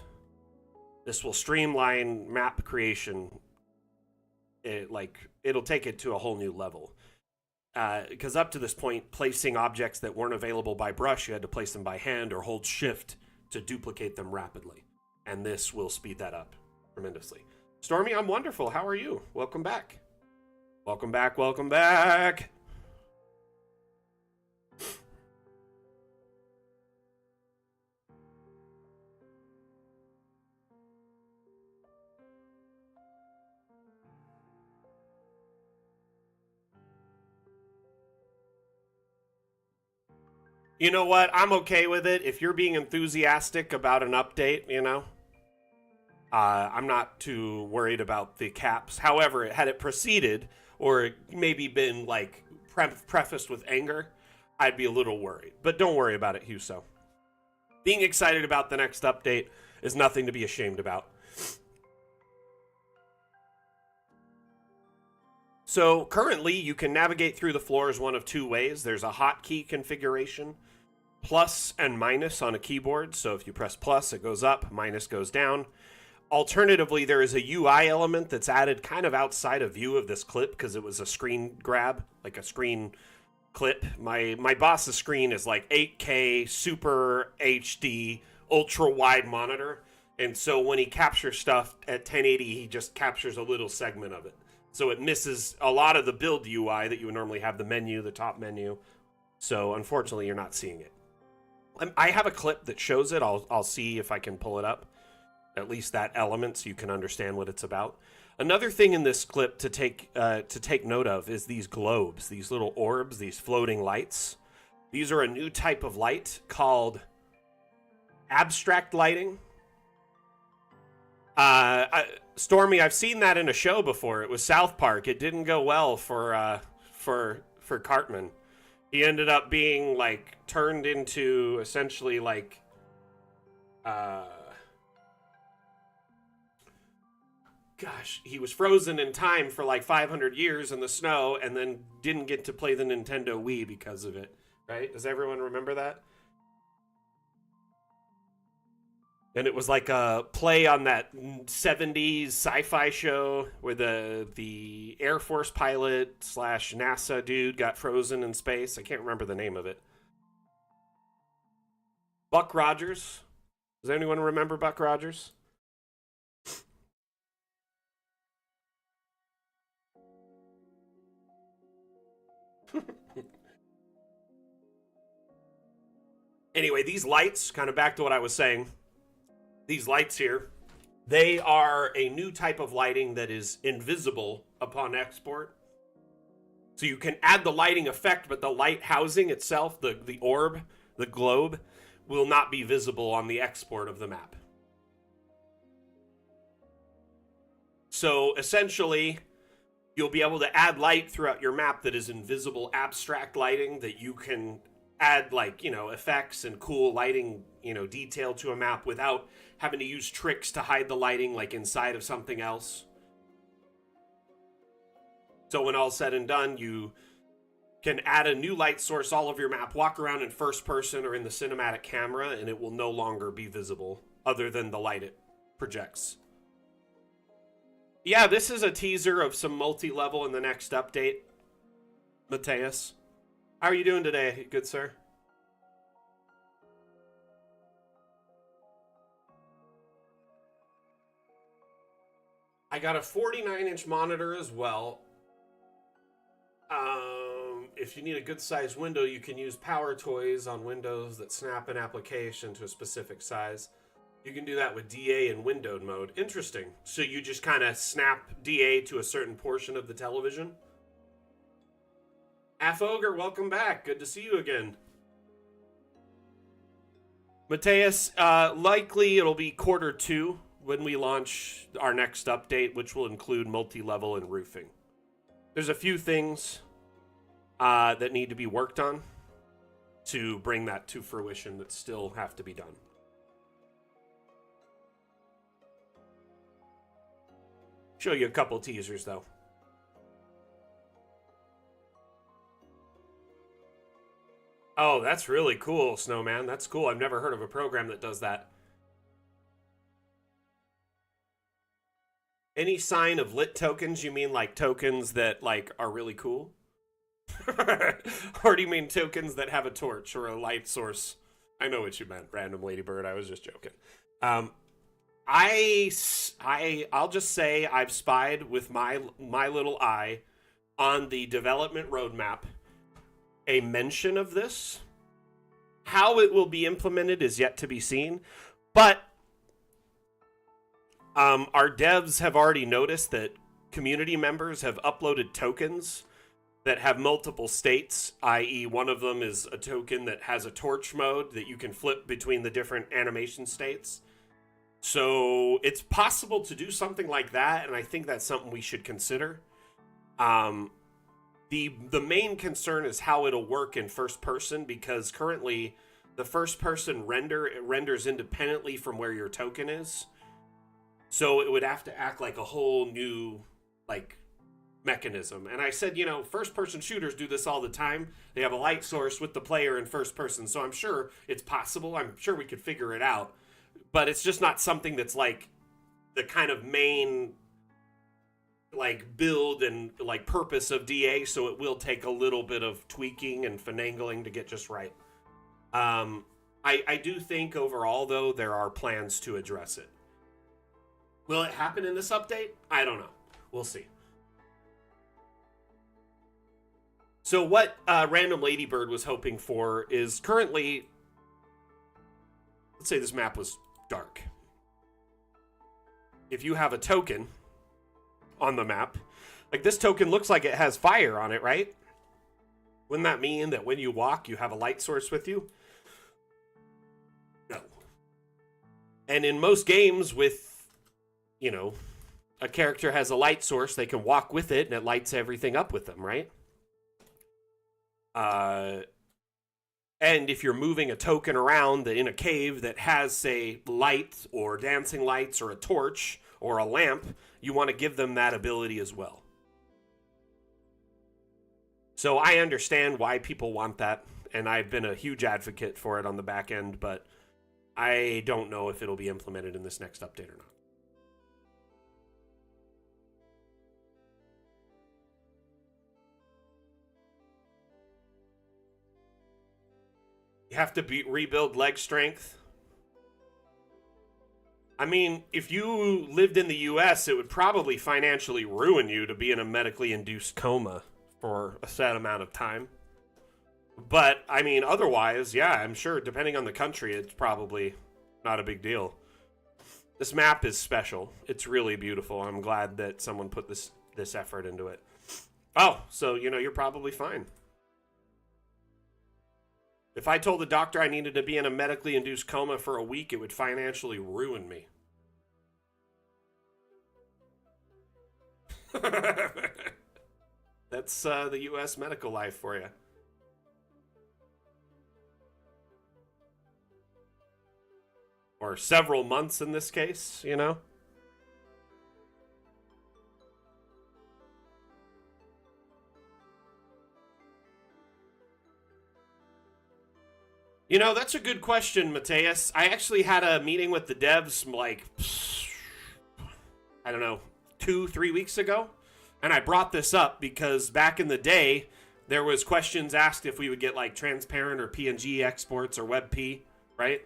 [SPEAKER 1] This will streamline map creation. It'll take it to a whole new level. Because up to this point, placing objects that weren't available by brush, you had to place them by hand or hold shift to duplicate them rapidly. And this will speed that up tremendously. Stormy, I'm wonderful. How are you? Welcome back. Welcome back, welcome back. You know what? I'm okay with it. If you're being enthusiastic about an update, you know, I'm not too worried about the caps. However, had it proceeded or maybe been like prefaced with anger, I'd be a little worried. But don't worry about it, Huso. Being excited about the next update is nothing to be ashamed about. So currently, you can navigate through the floors one of two ways. There's a hotkey configuration, plus and minus on a keyboard. So if you press plus, it goes up, minus goes down. Alternatively, there is a UI element that's added kind of outside of view of this clip because it was a screen grab, like a screen clip. My boss's screen is like 8K, super HD, ultra wide monitor. And so when he captures stuff at 1080, he just captures a little segment of it. So it misses a lot of the build UI that you would normally have, the menu, the top menu. So unfortunately, you're not seeing it. I have a clip that shows it. I'll see if I can pull it up. At least that element, so you can understand what it's about. Another thing in this clip to take note of is these globes, these little orbs, these floating lights. These are a new type of light called abstract lighting. Stormy, I've seen that in a show before. It was South Park. It didn't go well for Cartman. He ended up being like turned into essentially like gosh, he was frozen in time for like 500 years in the snow and then didn't get to play the Nintendo Wii because of it, right? Does everyone remember that? And it was like a play on that 70s sci-fi show where the Air Force pilot / NASA dude got frozen in space. I can't remember the name of it. Buck Rogers. Does anyone remember Buck Rogers? Anyway, these lights, kind of back to what I was saying, these lights here, they are a new type of lighting that is invisible upon export. So you can add the lighting effect, but the light housing itself, the orb, the globe, will not be visible on the export of the map. So essentially, you'll be able to add light throughout your map that is invisible abstract lighting that you can add, like, effects and cool lighting, detail to a map without having to use tricks to hide the lighting like inside of something else. So when all's said and done, you can add a new light source all over your map, walk around in first person or in the cinematic camera, and it will no longer be visible other than the light it projects. Yeah, this is a teaser of some multi-level in the next update. Mateus, how are you doing today, good sir? I got a 49-inch monitor as well. If you need a good size window, you can use Power Toys on Windows that snap an application to a specific size. You can do that with DA and windowed mode. Interesting. So you just kind of snap DA to a certain portion of the television? Ogre, welcome back. Good to see you again. Mateus, likely it'll be Q2 when we launch our next update, which will include multi-level and roofing. There's a few things that need to be worked on to bring that to fruition that still have to be done. Show you a couple teasers, though. Oh, that's really cool, Snowman. That's cool. I've never heard of a program that does that. Any sign of lit tokens? You mean like tokens that like are really cool? Or do you mean tokens that have a torch or a light source? I know what you meant, random ladybird. I was just joking. I'll just say I've spied with my little eye on the development roadmap a mention of this. How it will be implemented is yet to be seen, but our devs have already noticed that community members have uploaded tokens that have multiple states, i.e. one of them is a token that has a torch mode that you can flip between the different animation states. So it's possible to do something like that, and I think that's something we should consider. The main concern is how it'll work in first person, because currently the first person renders independently from where your token is. So it would have to act like a whole new mechanism. And I said, first person shooters do this all the time. They have a light source with the player in first person. So I'm sure it's possible. I'm sure we could figure it out. But it's just not something that's like the kind of main build and purpose of DA, so it will take a little bit of tweaking and finagling to get just right. I do think overall, though, there are plans to address it. Will it happen in this update? I don't know. We'll see. So what Random Ladybird was hoping for is currently, let's say this map was dark. If you have a token on the map, like this token looks like it has fire on it, right? Wouldn't that mean that when you walk, you have a light source with you? No. And in most games with, a character has a light source, they can walk with it and it lights everything up with them, right? And if you're moving a token around in a cave that has, say, light or dancing lights or a torch or a lamp, you want to give them that ability as well. So I understand why people want that, and I've been a huge advocate for it on the back end, but I don't know if it'll be implemented in this next update or not. You have to rebuild leg strength. I mean, if you lived in the US, it would probably financially ruin you to be in a medically induced coma for a set amount of time. But, I mean, otherwise, yeah, I'm sure, depending on the country, it's probably not a big deal. This map is special. It's really beautiful. I'm glad that someone put this effort into it. Oh, so, you're probably fine. If I told the doctor I needed to be in a medically induced coma for a week, it would financially ruin me. That's the U.S. medical life for you. Or several months in this case, That's a good question, Mateus. I actually had a meeting with the devs I don't know, 2-3 weeks ago. And I brought this up because back in the day, there was questions asked if we would get transparent or PNG exports or WebP, right?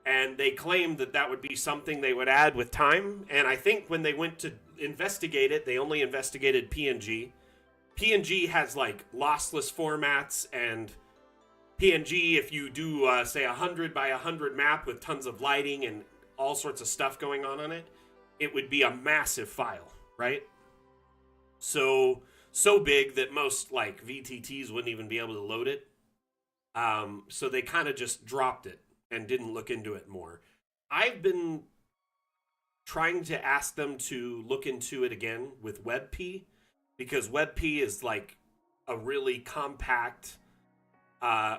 [SPEAKER 1] And they claimed that would be something they would add with time. And I think when they went to investigate it, they only investigated PNG. PNG has lossless formats, and PNG, if you do say 100 by 100 map with tons of lighting and all sorts of stuff going on it, it would be a massive file, right? So big that most VTTs wouldn't even be able to load it. So they kind of just dropped it and didn't look into it more. I've been trying to ask them to look into it again with WebP, because WebP is a really compact,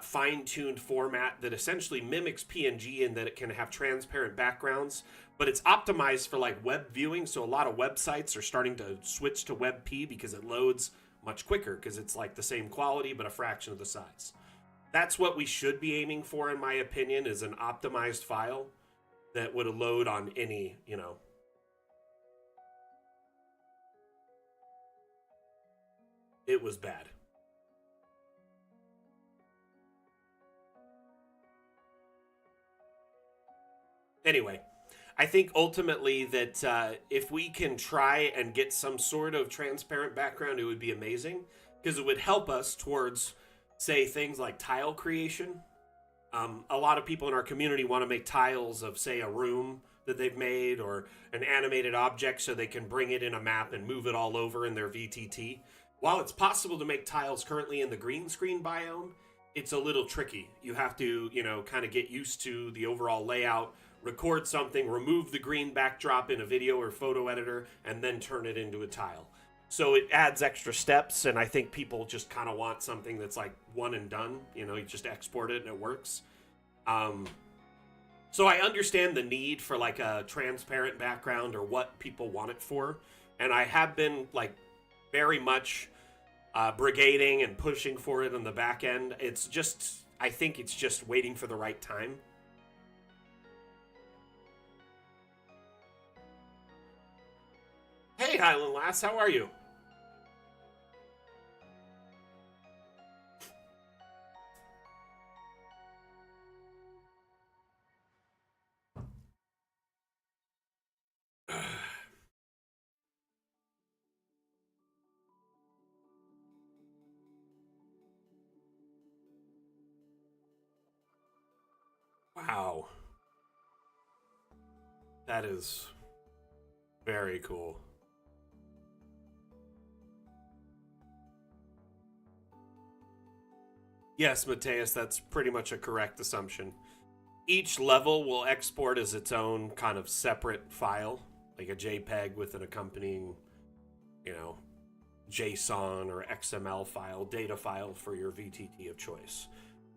[SPEAKER 1] fine-tuned format that essentially mimics PNG in that it can have transparent backgrounds, but it's optimized for web viewing. So a lot of websites are starting to switch to WebP because it loads much quicker, because it's the same quality but a fraction of the size. That's what we should be aiming for, in my opinion, is an optimized file that would load on any, It was bad. Anyway, I think ultimately that if we can try and get some sort of transparent background, it would be amazing, because it would help us towards, say, things like tile creation. A lot of people in our community want to make tiles of, say, a room that they've made or an animated object so they can bring it in a map and move it all over in their VTT. While it's possible to make tiles currently in the green screen biome, it's a little tricky. You have to, kind of get used to the overall layout, record something, remove the green backdrop in a video or photo editor, and then turn it into a tile. So it adds extra steps, and I think people just kind of want something that's one and done. You just export it and it works. So I understand the need for a transparent background or what people want it for. And I have been very much brigading and pushing for it on the back end. It's just, I think it's just waiting for the right time. Hey, Highland Lass, how are you? Wow. That is very cool. Yes, Mateus, that's pretty much a correct assumption. Each level will export as its own kind of separate file, like a JPEG with an accompanying, JSON or XML file, data file for your VTT of choice.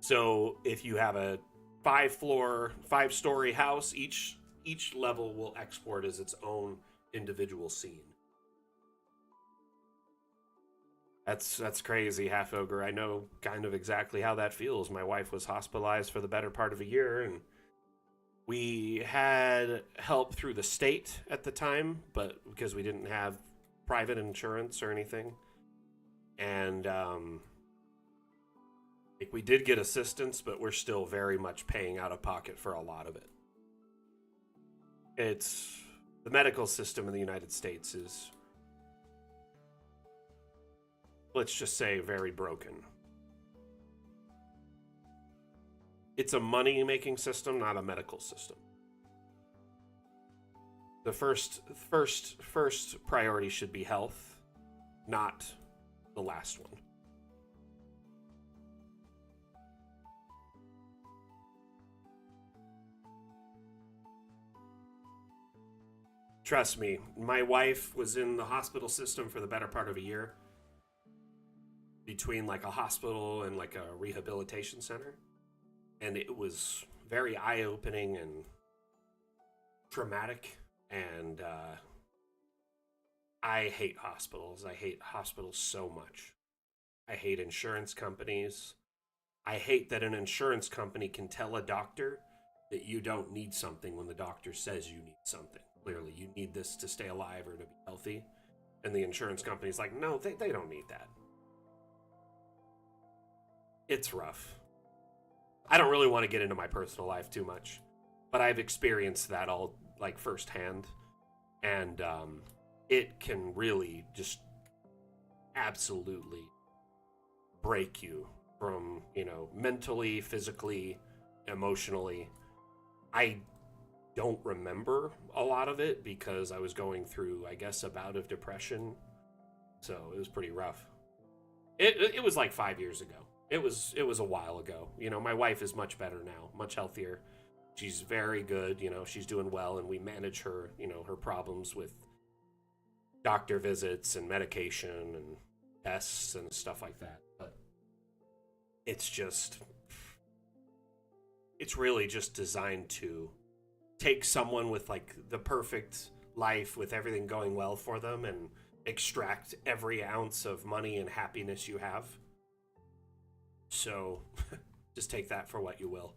[SPEAKER 1] So if you have a 5-story house, each level will export as its own individual scene. That's crazy, Half Ogre. I know kind of exactly how that feels. My wife was hospitalized for the better part of a year, and we had help through the state at the time, but because we didn't have private insurance or anything. And we did get assistance, but we're still very much paying out of pocket for a lot of it. It's the medical system in the United States is let's just say, very broken. It's a money-making system, not a medical system. The first priority should be health, not the last one. Trust me, my wife was in the hospital system for the better part of a year, between like a hospital and like a rehabilitation center. And it was very eye-opening and traumatic. And I hate hospitals. I hate hospitals so much. I hate insurance companies. I hate that an insurance company can tell a doctor that you don't need something when the doctor says you need something. Clearly, you need this to stay alive or to be healthy. And the insurance company's like, no, they don't need that. It's rough. I don't really want to get into my personal life too much, but I've experienced that all like firsthand. And it can really just absolutely break you from, mentally, physically, emotionally. I don't remember a lot of it because I was going through, I guess, a bout of depression. So it was pretty rough. It was like 5 years ago. It was a while ago. My wife is much better now, much healthier. She's very good, she's doing well, and we manage her, her problems with doctor visits and medication and tests and stuff like that. But it's really just designed to take someone with like the perfect life with everything going well for them and extract every ounce of money and happiness you have. So just take that for what you will.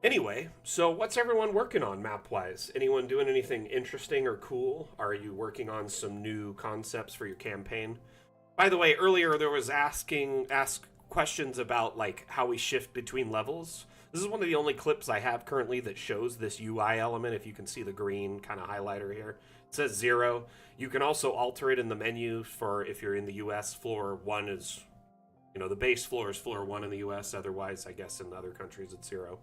[SPEAKER 1] Anyway, so what's everyone working on map-wise? Anyone doing anything interesting or cool? Are you working on some new concepts for your campaign? By the way, earlier there was asked questions about like how we shift between levels. This is one of the only clips I have currently that shows this UI element. If you can see the green kind of highlighter here, it says 0. You can also alter it in the menu for if you're in the US. Floor 1 is, the base floor is floor 1 in the US. Otherwise, I guess in other countries it's 0.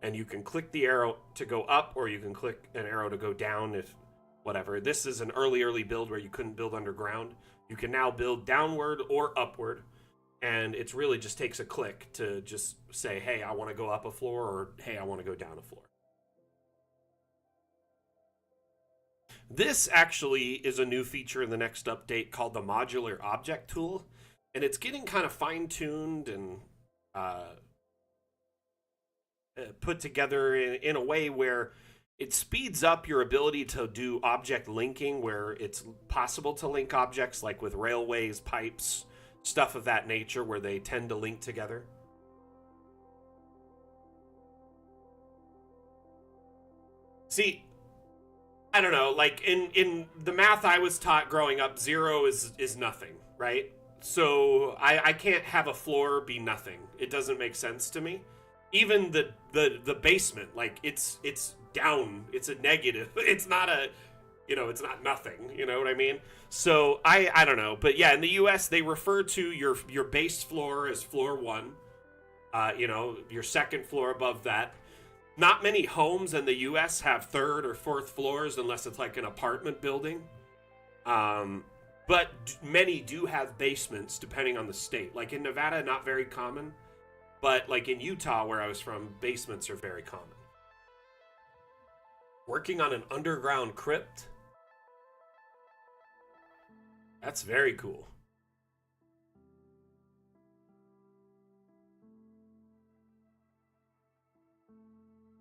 [SPEAKER 1] And you can click the arrow to go up, or you can click an arrow to go down if whatever. This is an early build where you couldn't build underground. You can now build downward or upward. And it really just takes a click to just say, hey, I want to go up a floor, or hey, I want to go down a floor. This actually is a new feature in the next update called the Modular Object Tool. And it's getting kind of fine-tuned and put together in a way where it speeds up your ability to do object linking, where it's possible to link objects like with railways, pipes, stuff of that nature, where they tend to link together. See, I don't know, like in the math I was taught growing up, 0 is nothing, right? So I can't have a floor be nothing. It doesn't make sense to me. Even the basement, like it's down, it's a negative. It's not a, it's not nothing, you know what I mean? So I don't know, but yeah, in the US they refer to your base floor as floor 1. Your second floor above that. Not many homes in the US have third or fourth floors unless it's like an apartment building. But many do have basements depending on the state. Like in Nevada, not very common. But like in Utah, where I was from, basements are very common. Working on an underground crypt? That's very cool.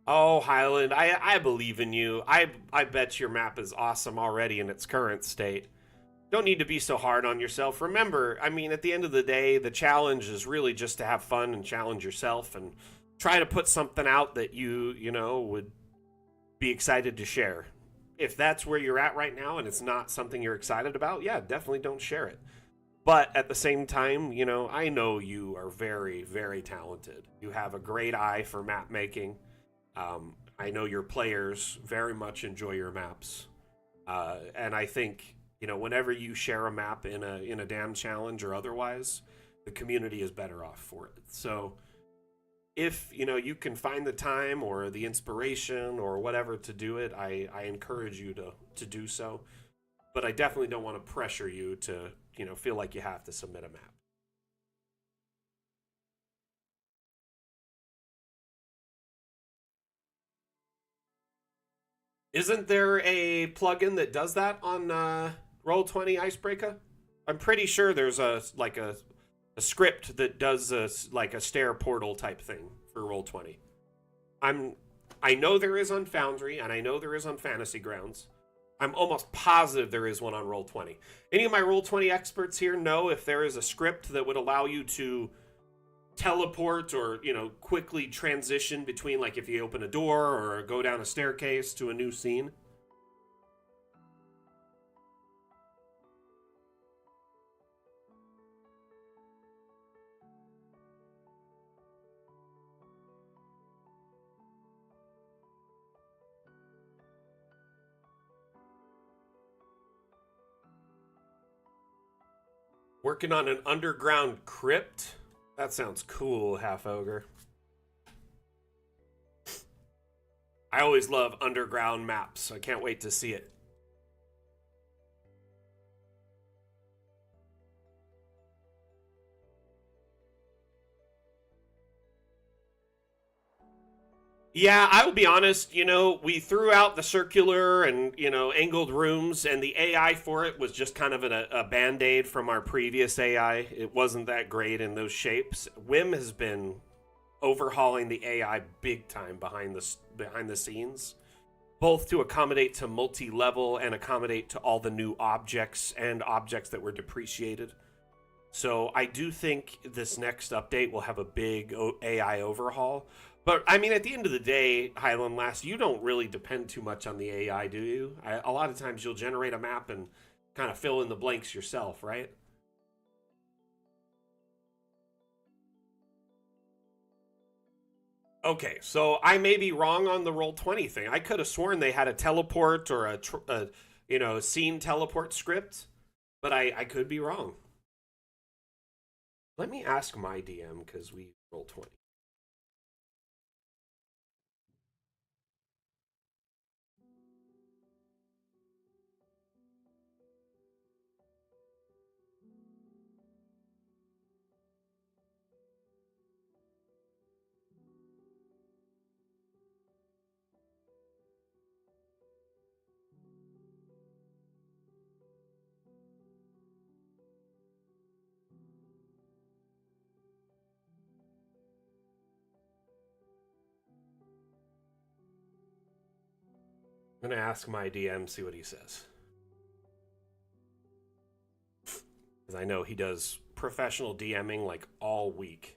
[SPEAKER 1] Oh, Highland, I believe in you. I bet your map is awesome already in its current state. Don't need to be so hard on yourself. Remember, I mean, at the end of the day, the challenge is really just to have fun and challenge yourself and try to put something out that you would be excited to share. If that's where you're at right now and it's not something you're excited about, yeah, definitely don't share it. But at the same time, I know you are very, very talented. You have a great eye for map making. I know your players very much enjoy your maps, and I think whenever you share a map in a damn challenge or otherwise, the community is better off for it. So if you can find the time or the inspiration or whatever to do it, I encourage you to do so. But I definitely don't want to pressure you to feel like you have to submit a map. Isn't there a plugin that does that on Roll20 Icebreaker? I'm pretty sure there's a script that does a stair portal type thing for Roll20. I know there is on Foundry, and I know there is on Fantasy Grounds. I'm almost positive there is one on Roll20. Any of my Roll20 experts here know if there is a script that would allow you to teleport or quickly transition between, like, if you open a door or go down a staircase to a new scene? Working on an underground crypt? That sounds cool, Half Ogre. I always love underground maps. I can't wait to see it. Yeah, I will be honest, we threw out the circular and, angled rooms, and the AI for it was just kind of a band-aid from our previous AI. It wasn't that great in those shapes. Wim has been overhauling the AI big time behind the scenes, both to accommodate to multi-level and accommodate to all the new objects and objects that were depreciated. So I do think this next update will have a big AI overhaul. But, I mean, at the end of the day, Highland Lass, you don't really depend too much on the AI, do you? A lot of times you'll generate a map and kind of fill in the blanks yourself, right? Okay, so I may be wrong on the Roll20 thing. I could have sworn they had a teleport or a scene teleport script, but I could be wrong. Let me ask my DM, because we Roll20. I'm going to ask my DM, see what he says. Because I know he does professional DMing like all week.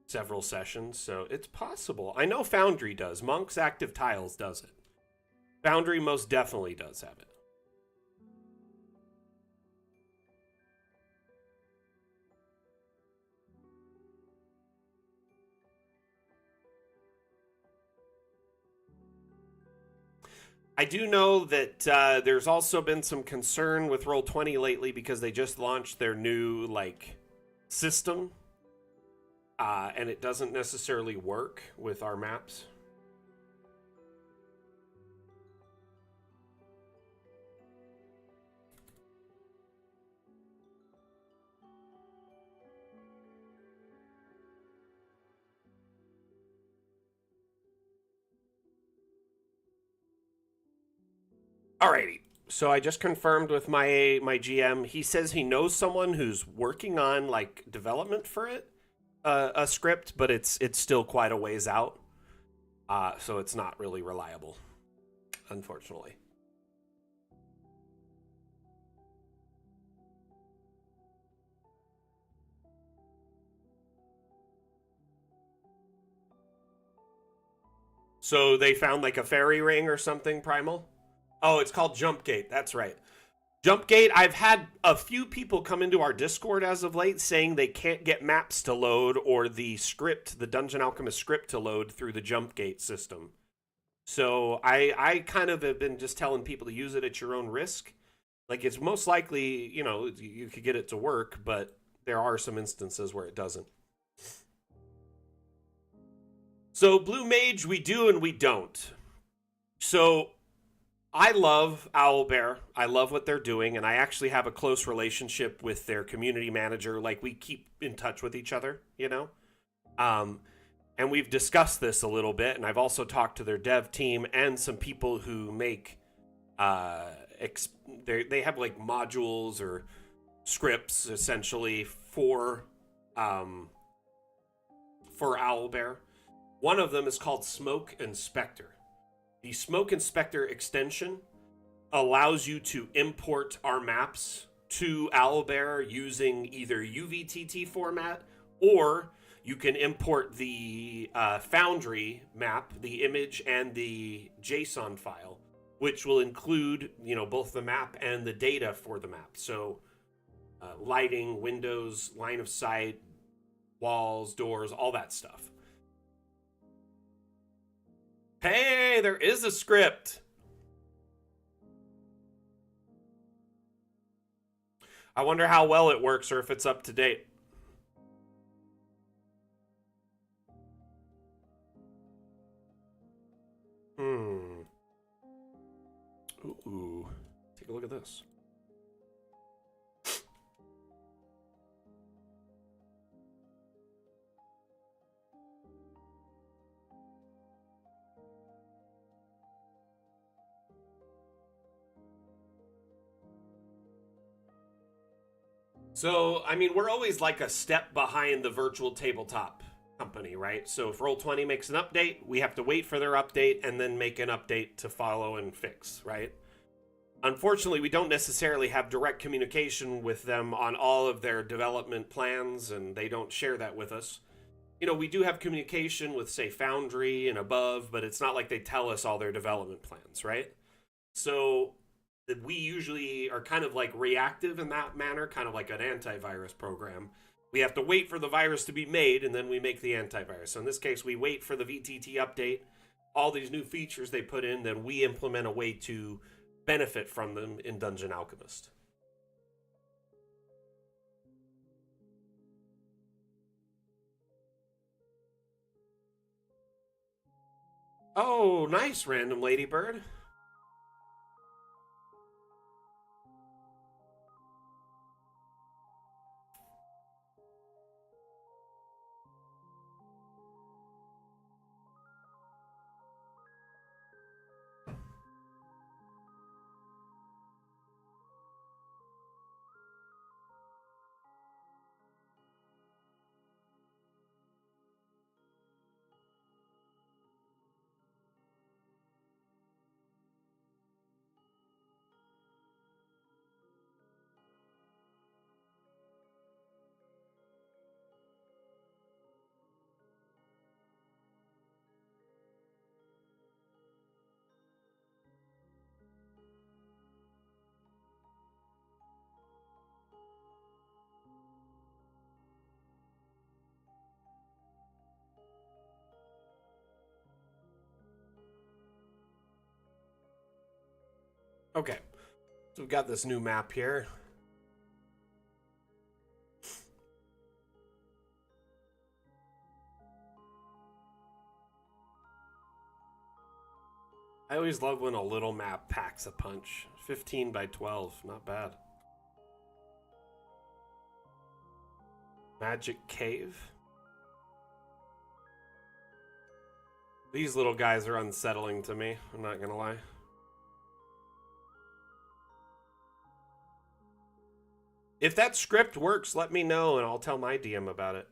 [SPEAKER 1] Several sessions, so it's possible. I know Foundry does. Monk's Active Tiles does it. Foundry most definitely does have it. I do know that there's also been some concern with Roll20 lately because they just launched their new system, and it doesn't necessarily work with our maps. Alrighty. So I just confirmed with my GM. He says he knows someone who's working on development for it, a script, but it's still quite a ways out. So it's not really reliable, unfortunately. So they found a fairy ring or something, Primal? Oh, it's called Jump Gate. That's right. Jumpgate, I've had a few people come into our Discord as of late saying they can't get maps to load or the script, the Dungeon Alchemist script to load through the Jumpgate system. So I kind of have been just telling people to use it at your own risk. Like, it's most likely, you could get it to work, but there are some instances where it doesn't. So Blue Mage, we do and we don't. So I love Owlbear. I love what they're doing, and I actually have a close relationship with their community manager. Like, we keep in touch with each other, and we've discussed this a little bit, and I've also talked to their dev team and some people who make they have like modules or scripts essentially for Owlbear. One of them is called Smoke Inspector. The Smoke Inspector extension allows you to import our maps to Owlbear using either UVTT format, or you can import the Foundry map, the image, and the JSON file, which will include, both the map and the data for the map. So lighting, windows, line of sight, walls, doors, all that stuff. Hey, there is a script. I wonder how well it works or if it's up to date. Ooh. Take a look at this. So, we're always like a step behind the virtual tabletop company, right? So if Roll20 makes an update, we have to wait for their update and then make an update to follow and fix, right? Unfortunately, we don't necessarily have direct communication with them on all of their development plans, and they don't share that with us. We do have communication with, say, Foundry and above, but it's not like they tell us all their development plans, right? So we usually are kind of like reactive in that manner, kind of like an antivirus program. We have to wait for the virus to be made, and then we make the antivirus. So in this case, we wait for the VTT update, all these new features they put in, then we implement a way to benefit from them in Dungeon Alchemist. Oh, nice, random ladybird. Okay, so we've got this new map here. I always love when a little map packs a punch. 15 by 12, not bad. Magic Cave. These little guys are unsettling to me, I'm not gonna lie. If that script works, let me know and I'll tell my DM about it.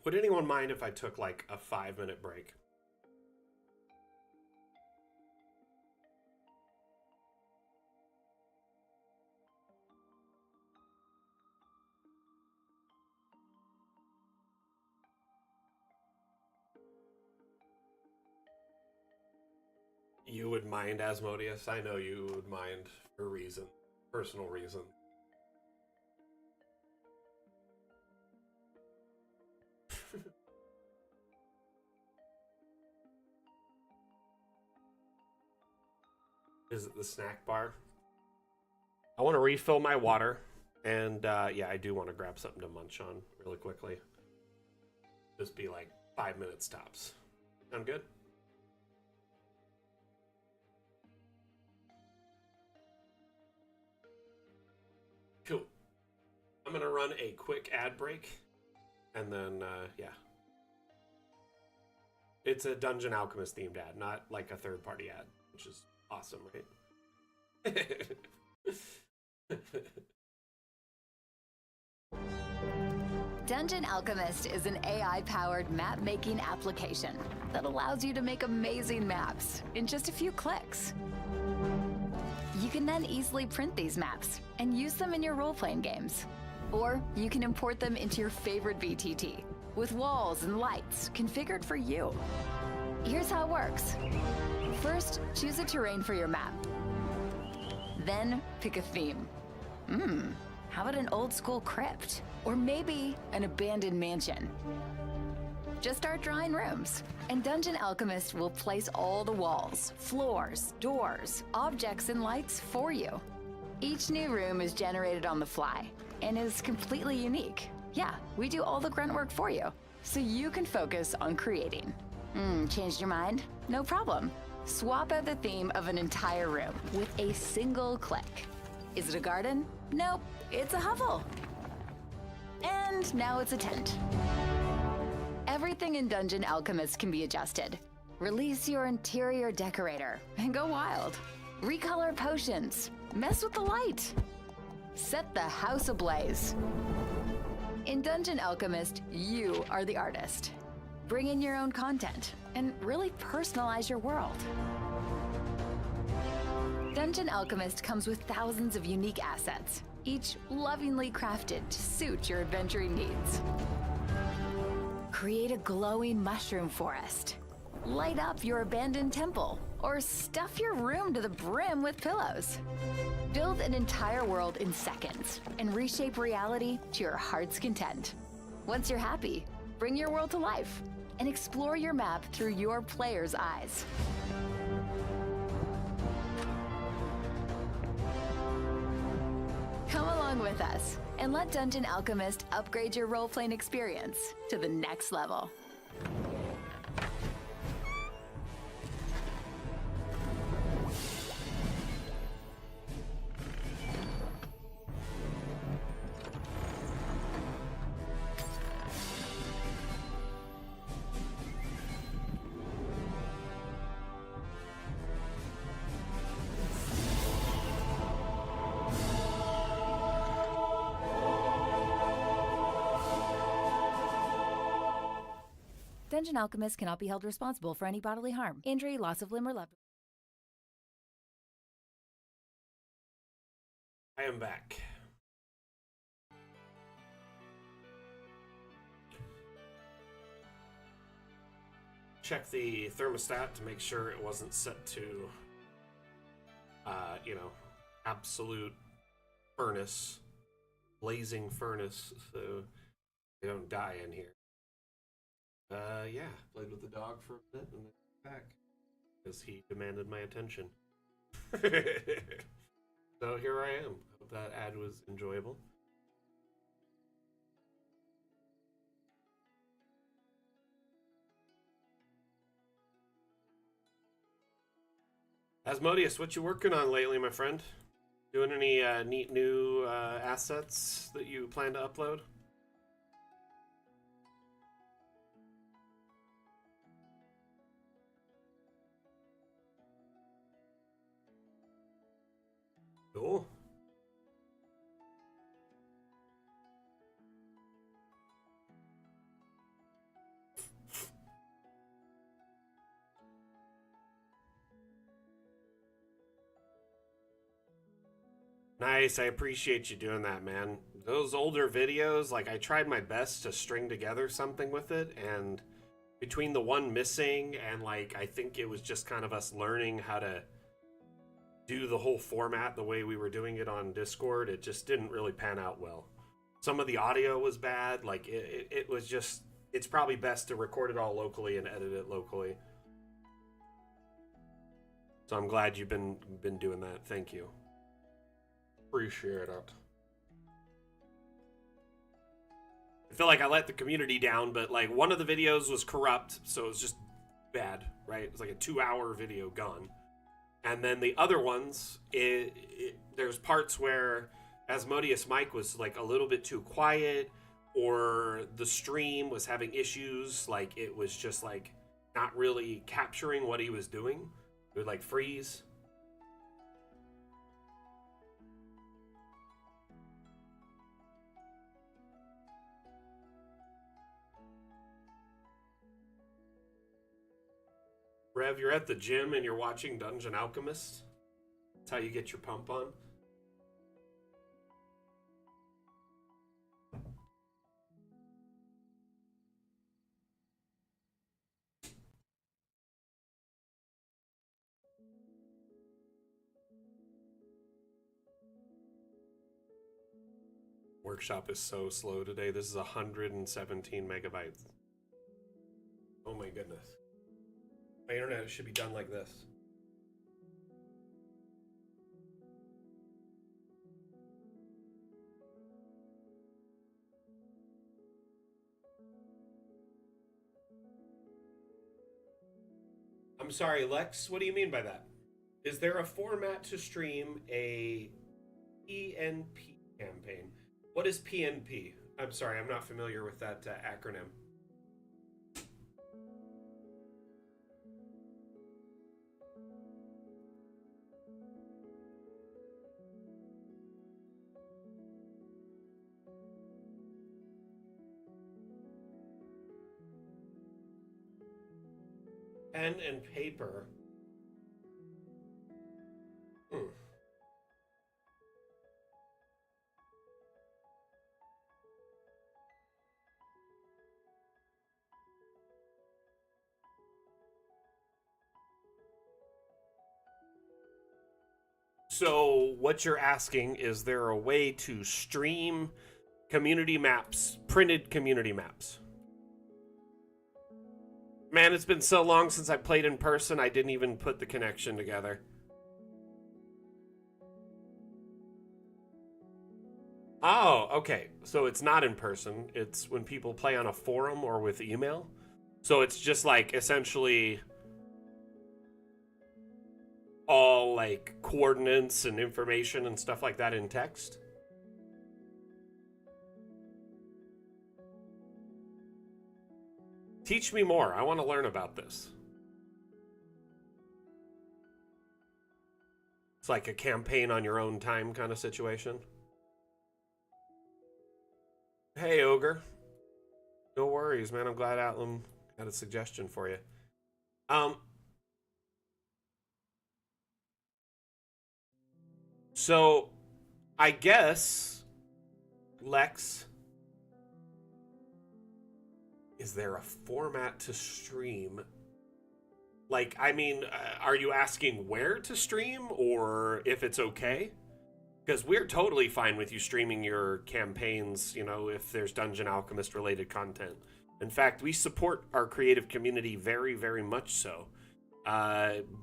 [SPEAKER 1] Would anyone mind if I took like a 5-minute break? You would mind, Asmodeus? I know you would mind for reason, personal reason. Is it the snack bar? I want to refill my water, and yeah, I do want to grab something to munch on really quickly. Just be like 5 minutes tops. Sound good? Cool. I'm gonna run a quick ad break, and then yeah. It's a Dungeon Alchemist themed ad, not like a third-party ad, which is awesome, right?
[SPEAKER 3] Dungeon Alchemist is an AI-powered map-making application that allows you to make amazing maps in just a few clicks. You can then easily print these maps and use them in your role-playing games. Or you can import them into your favorite VTT with walls and lights configured for you. Here's how it works. First, choose a terrain for your map. Then pick a theme. How about an old school crypt? Or maybe an abandoned mansion? Just start drawing rooms, and Dungeon Alchemist will place all the walls, floors, doors, objects, and lights for you. Each new room is generated on the fly and is completely unique. Yeah, we do all the grunt work for you, so you can focus on creating. Changed your mind? No problem. Swap out the theme of an entire room with a single click. Is it a garden? Nope, it's a hovel. And now it's a tent. Everything in Dungeon Alchemist can be adjusted. Release your interior decorator and go wild. Recolor potions. Mess with the light. Set the house ablaze. In Dungeon Alchemist, you are the artist. Bring in your own content and really personalize your world. Dungeon Alchemist comes with thousands of unique assets, each lovingly crafted to suit your adventuring needs. Create a glowing mushroom forest. Light up your abandoned temple, or stuff your room to the brim with pillows. Build an entire world in seconds and reshape reality to your heart's content. Once you're happy, bring your world to life and explore your map through your player's eyes. Come along with us and let Dungeon Alchemist upgrade your role-playing experience to the next level. Dungeon Alchemist cannot be held responsible for any bodily harm, injury, loss of limb, or loved.
[SPEAKER 1] I am back. Check the thermostat to make sure it wasn't set to, absolute furnace, blazing furnace, so they don't die in here. Yeah, played with the dog for a bit and then back because he demanded my attention. So here I am. Hope that ad was enjoyable. Asmodeus, what you working on lately, my friend? Doing any neat new assets that you plan to upload? Cool. Nice, I appreciate you doing that, man. Those older videos, like I tried my best to string together something with it, and between the one missing and like I think it was just kind of us learning how to do the whole format the way we were doing it on Discord, it just didn't really pan out well. Some of the audio was bad. Like it was just, it's probably best to record it all locally and edit it locally. So I'm glad you've been doing that. Thank you. Appreciate it. I feel like I let the community down, but like one of the videos was corrupt, so it was just bad, right? It was like a 2-hour video gone. And then the other ones, there's parts where Asmodeus Mike was like a little bit too quiet, or the stream was having issues, like it was just like not really capturing what he was doing. It would like freeze. Rev, you're at the gym and you're watching Dungeon Alchemist? That's how you get your pump on? Workshop is so slow today. This is 117 megabytes. Oh my goodness. My internet should be done like this. I'm sorry, Lex, what do you mean by that? Is there a format to stream a PNP campaign? What is PNP? I'm sorry, I'm not familiar with that acronym. Pen and paper. So what you're asking, is there a way to stream community maps, printed community maps? Man, it's been so long since I played in person, I didn't even put the connection together. Oh, okay. So it's not in person. It's when people play on a forum or with email. So it's just like essentially all like coordinates and information and stuff like that in text. Teach me more. I want to learn about this. It's like a campaign on your own time kind of situation. Hey, Ogre. No worries, man. I'm glad Atlam had a suggestion for you. So, I guess, Lex, is there a format to stream? Like, I mean, are you asking where to stream or if it's okay? Because we're totally fine with you streaming your campaigns, you know, if there's Dungeon Alchemist related content. In fact, we support our creative community very, very much so.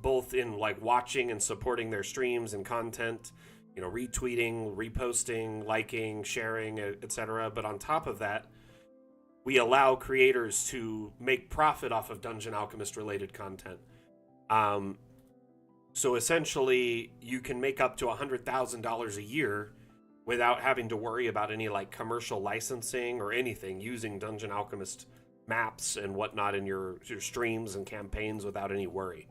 [SPEAKER 1] Both in like watching and supporting their streams and content, you know, retweeting, reposting, liking, sharing, etc. But on top of that, we allow creators to make profit off of Dungeon Alchemist related content. So essentially, you can make up to $100,000 a year without having to worry about any like commercial licensing or anything, using Dungeon Alchemist maps and whatnot in your streams and campaigns without any worry.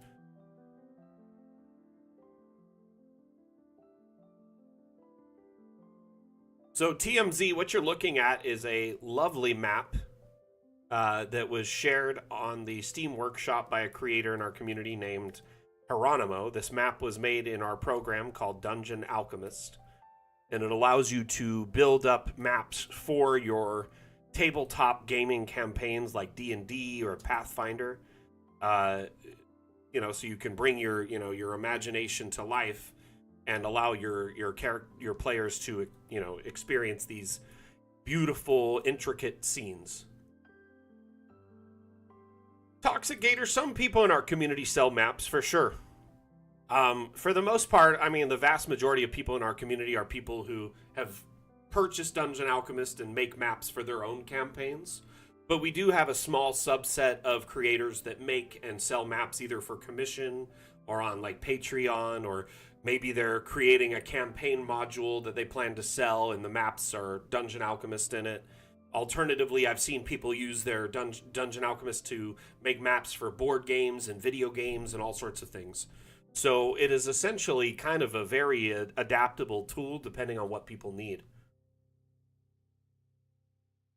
[SPEAKER 1] So TMZ, what you're looking at is a lovely map that was shared on the Steam Workshop by a creator in our community named Geronimo. This map was made in our program called Dungeon Alchemist, and it allows you to build up maps for your tabletop gaming campaigns like D&D or Pathfinder. So you can bring your imagination to life and allow your players to experience these beautiful, intricate scenes. Toxic Gator, some people in our community sell maps for sure. For the most part, I mean, the vast majority of people in our community are people who have purchased Dungeon Alchemist and make maps for their own campaigns. But we do have a small subset of creators that make and sell maps either for commission or on like Patreon, or maybe they're creating a campaign module that they plan to sell and the maps are Dungeon Alchemist in it. Alternatively, I've seen people use their Dungeon Alchemist to make maps for board games and video games and all sorts of things. So it is essentially kind of a very adaptable tool depending on what people need.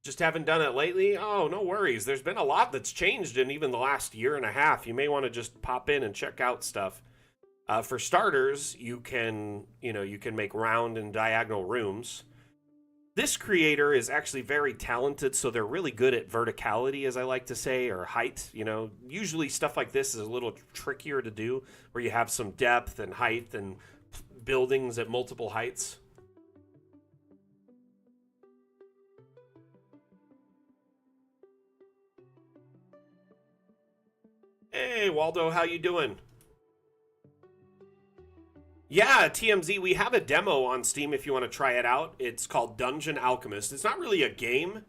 [SPEAKER 1] Just haven't done it lately? Oh, no worries. There's been a lot that's changed in even the last year and a half. You may want to just pop in and check out stuff. For starters, you can make round and diagonal rooms. This creator is actually very talented, so they're really good at verticality, as I like to say, or height. Usually stuff like this is a little trickier to do, where you have some depth and height and buildings at multiple heights. Hey, Waldo, how you doing? Yeah, TMZ, we have a demo on Steam if you want to try it out. It's called Dungeon Alchemist. It's not really a game,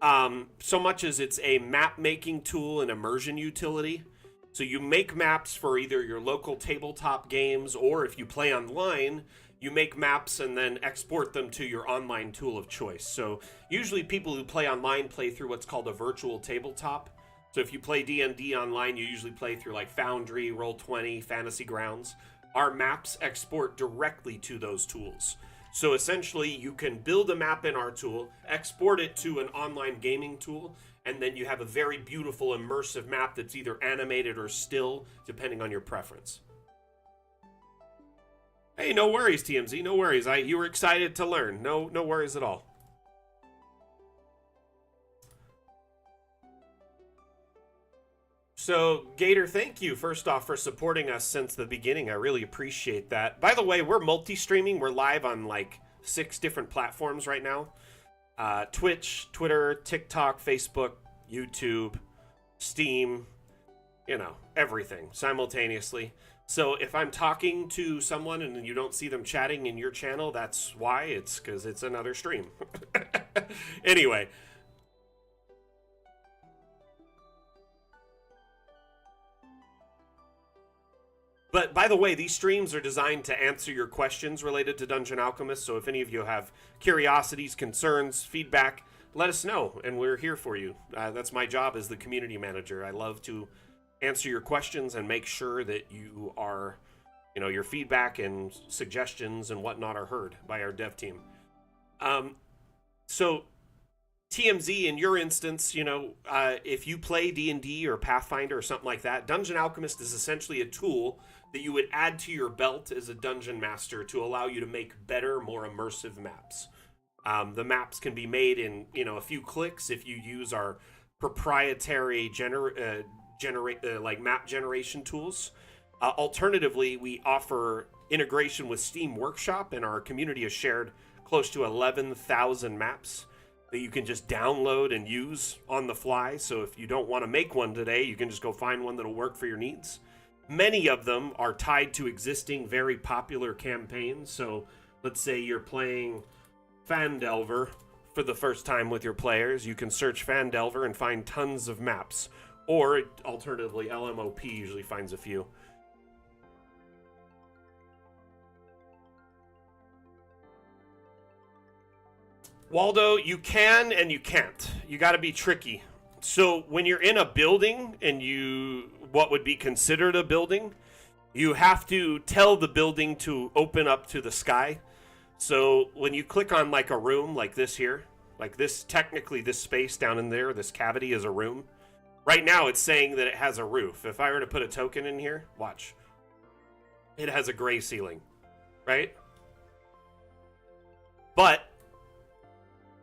[SPEAKER 1] so much as it's a map-making tool and immersion utility. So you make maps for either your local tabletop games, or if you play online, you make maps and then export them to your online tool of choice. So usually people who play online play through what's called a virtual tabletop. So if you play D&D online, you usually play through like Foundry, Roll20, Fantasy Grounds. Our maps export directly to those tools. So essentially, you can build a map in our tool, export it to an online gaming tool, and then you have a very beautiful immersive map that's either animated or still, depending on your preference. Hey, no worries, TMZ, no worries. You were excited to learn. No worries at all. So, Gator, thank you, first off, for supporting us since the beginning. I really appreciate that. By the way, we're multi-streaming. We're live on, like, 6 different platforms right now. Twitch, Twitter, TikTok, Facebook, YouTube, Steam, everything simultaneously. So if I'm talking to someone and you don't see them chatting in your channel, that's why. It's because it's another stream. Anyway. But by the way, these streams are designed to answer your questions related to Dungeon Alchemist. So if any of you have curiosities, concerns, feedback, let us know, and we're here for you. That's my job as the community manager. I love to answer your questions and make sure that you are, your feedback and suggestions and whatnot are heard by our dev team. So TMZ, in your instance, if you play D&D or Pathfinder or something like that, Dungeon Alchemist is essentially a tool that you would add to your belt as a dungeon master to allow you to make better, more immersive maps. The maps can be made in, a few clicks if you use our proprietary map generation tools. Alternatively, we offer integration with Steam Workshop, and our community has shared close to 11,000 maps that you can just download and use on the fly. So if you don't want to make one today, you can just go find one that'll work for your needs. Many of them are tied to existing very popular campaigns. So let's say you're playing Phandelver for the first time with your players. You can search Phandelver and find tons of maps. Or alternatively, LMOP usually finds a few. Waldo, you can and you can't. You got to be tricky. So when you're in a building and what would be considered a building, you have to tell the building to open up to the sky. So when you click on like a room like this here, like this, technically this space down in there, this cavity is a room. Right now it's saying that it has a roof. If I were to put a token in here, watch. It has a gray ceiling, right? But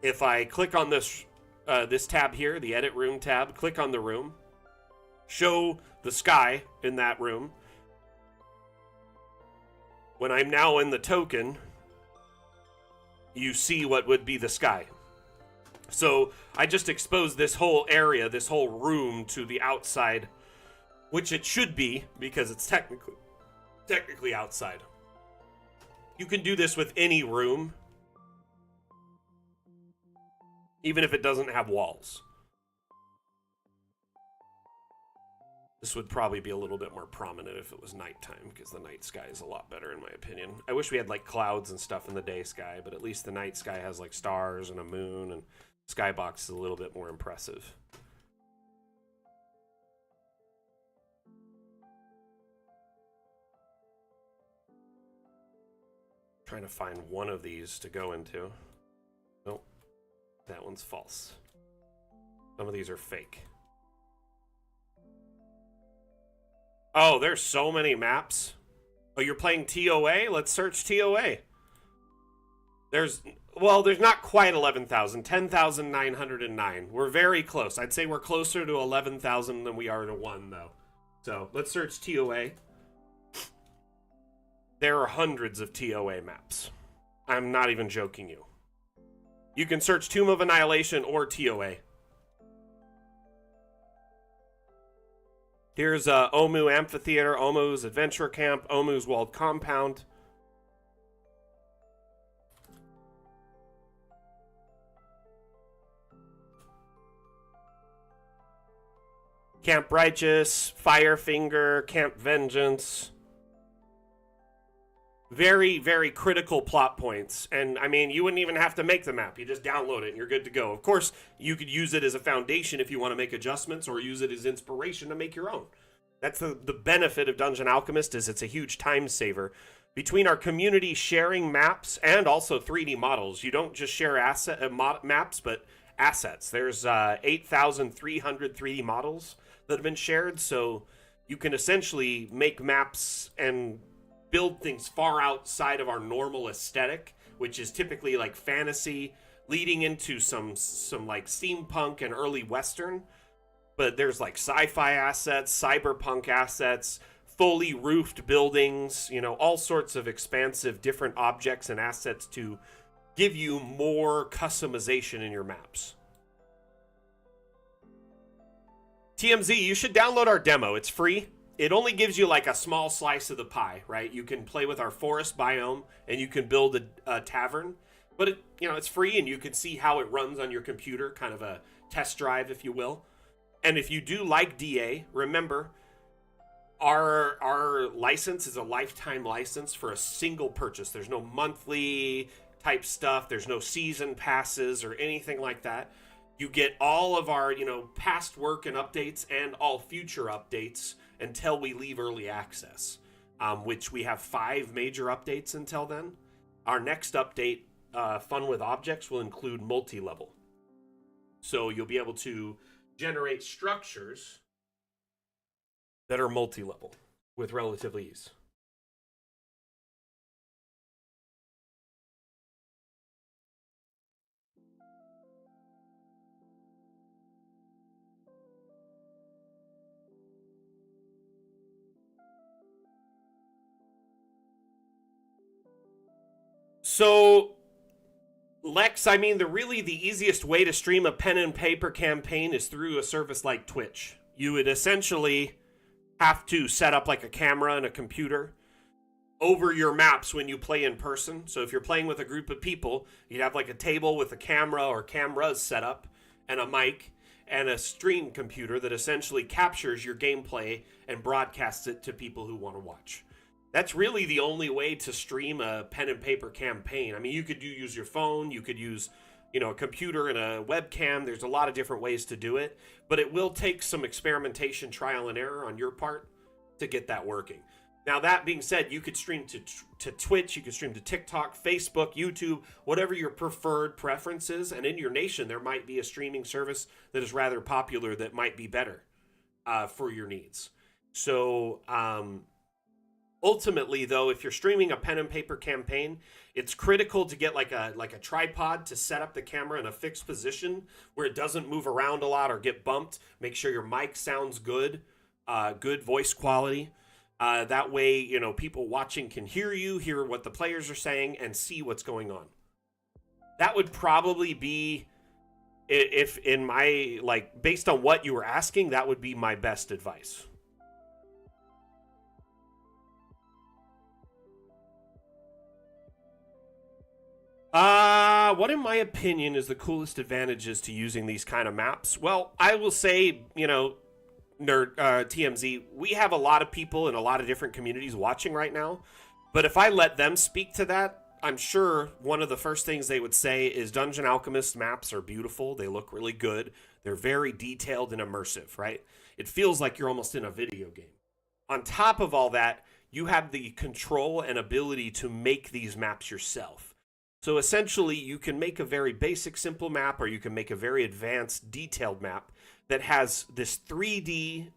[SPEAKER 1] if I click on this this tab here, the edit room tab, click on the room, show the sky in that room. When I'm now in the token, you see what would be the sky. So I just exposed this whole area, this whole room to the outside, which it should be because it's technically outside. You can do this with any room, even if it doesn't have walls. This would probably be a little bit more prominent if it was nighttime, because the night sky is a lot better in my opinion. I wish we had like clouds and stuff in the day sky, but at least the night sky has like stars and a moon, and Skybox is a little bit more impressive. Trying to find one of these to go into. Nope, that one's false. Some of these are fake. Oh, there's so many maps. Oh, you're playing TOA? Let's search TOA. There's not quite 11,000. 10,909. We're very close. I'd say we're closer to 11,000 than we are to 1, though. So let's search TOA. There are hundreds of TOA maps. I'm not even joking you. You can search Tomb of Annihilation or TOA. Here's Omu Amphitheater, Omu's Adventure Camp, Omu's Walled Compound. Camp Righteous, Firefinger, Camp Vengeance. Very, very critical plot points. And, I mean, you wouldn't even have to make the map. You just download it and you're good to go. Of course, you could use it as a foundation if you want to make adjustments, or use it as inspiration to make your own. That's the benefit of Dungeon Alchemist, is it's a huge time saver. Between our community sharing maps and also 3D models, you don't just share maps, but assets. There's 8,300 3D models that have been shared, so you can essentially make maps and build things far outside of our normal aesthetic, which is typically like fantasy, leading into some like steampunk and early western. But there's like sci-fi assets, cyberpunk assets, fully roofed buildings, you know, all sorts of expansive different objects and assets to give you more customization in your maps. TMZ, you should download our demo. It's free. It only gives you like a small slice of the pie, right? You can play with our forest biome and you can build a tavern, but it's free and you can see how it runs on your computer, kind of a test drive, if you will. And if you do like DA, remember, our license is a lifetime license for a single purchase. There's no monthly type stuff. There's no season passes or anything like that. You get all of our, past work and updates and all future updates until we leave early access, which we have 5 major updates until then. Our next update, Fun with Objects, will include multi-level. So you'll be able to generate structures that are multi-level with relative ease. So, Lex, I mean, the easiest way to stream a pen and paper campaign is through a service like Twitch. You would essentially have to set up like a camera and a computer over your maps when you play in person. So if you're playing with a group of people, you'd have like a table with a camera or cameras set up and a mic and a stream computer that essentially captures your gameplay and broadcasts it to people who want to watch. That's really the only way to stream a pen and paper campaign. I mean, you could use your phone, you could use, a computer and a webcam. There's a lot of different ways to do it, but it will take some experimentation, trial and error on your part to get that working. Now, that being said, you could stream to Twitch, you could stream to TikTok, Facebook, YouTube, whatever your preferred preference is. And in your nation, there might be a streaming service that is rather popular that might be better for your needs. So, Ultimately, though, if you're streaming a pen and paper campaign, it's critical to get like a tripod to set up the camera in a fixed position where it doesn't move around a lot or get bumped. Make sure your mic sounds good, good voice quality. That way, you know, people watching can hear you, hear what the players are saying, and see what's going on. That would probably be, if in my, like, based on what you were asking, that would be my best advice. What in my opinion is the coolest advantages to using these kind of maps? Well, I will say, you know, TMZ, we have a lot of people in a lot of different communities watching right now, but if I let them speak to that, I'm sure one of the first things they would say is Dungeon Alchemist maps are beautiful, they look really good, they're very detailed and immersive, right? It feels like you're almost in a video game. On top of all that, you have the control and ability to make these maps yourself. So essentially, you can make a very basic, simple map, or you can make a very advanced, detailed map that has this 3D,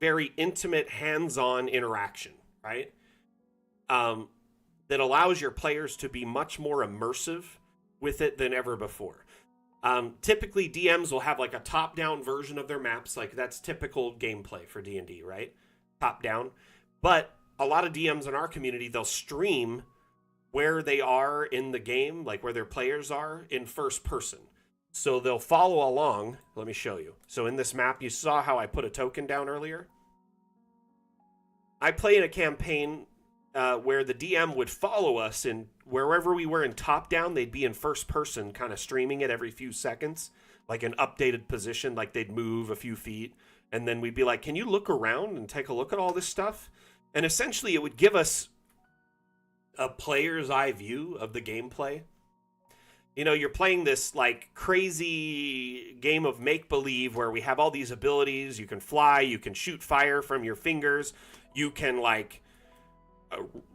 [SPEAKER 1] very intimate, hands-on interaction, right? That allows your players to be much more immersive with it than ever before. Typically, DMs will have like a top-down version of their maps, like that's typical gameplay for D&D, right? Top-down. But a lot of DMs in our community, they'll stream where they are in the game, like where their players are, in first person. So they'll follow along. Let me show you. So in this map, you saw how I put a token down earlier? I played a campaign where the DM would follow us, and wherever we were in top-down, they'd be in first person, kind of streaming it every few seconds, like an updated position, like they'd move a few feet, and then we'd be like, can you look around and take a look at all this stuff? And essentially, it would give us a player's eye view of the gameplay. You know, you're playing this like crazy game of make-believe where we have all these abilities. You can fly, you can shoot fire from your fingers, you can like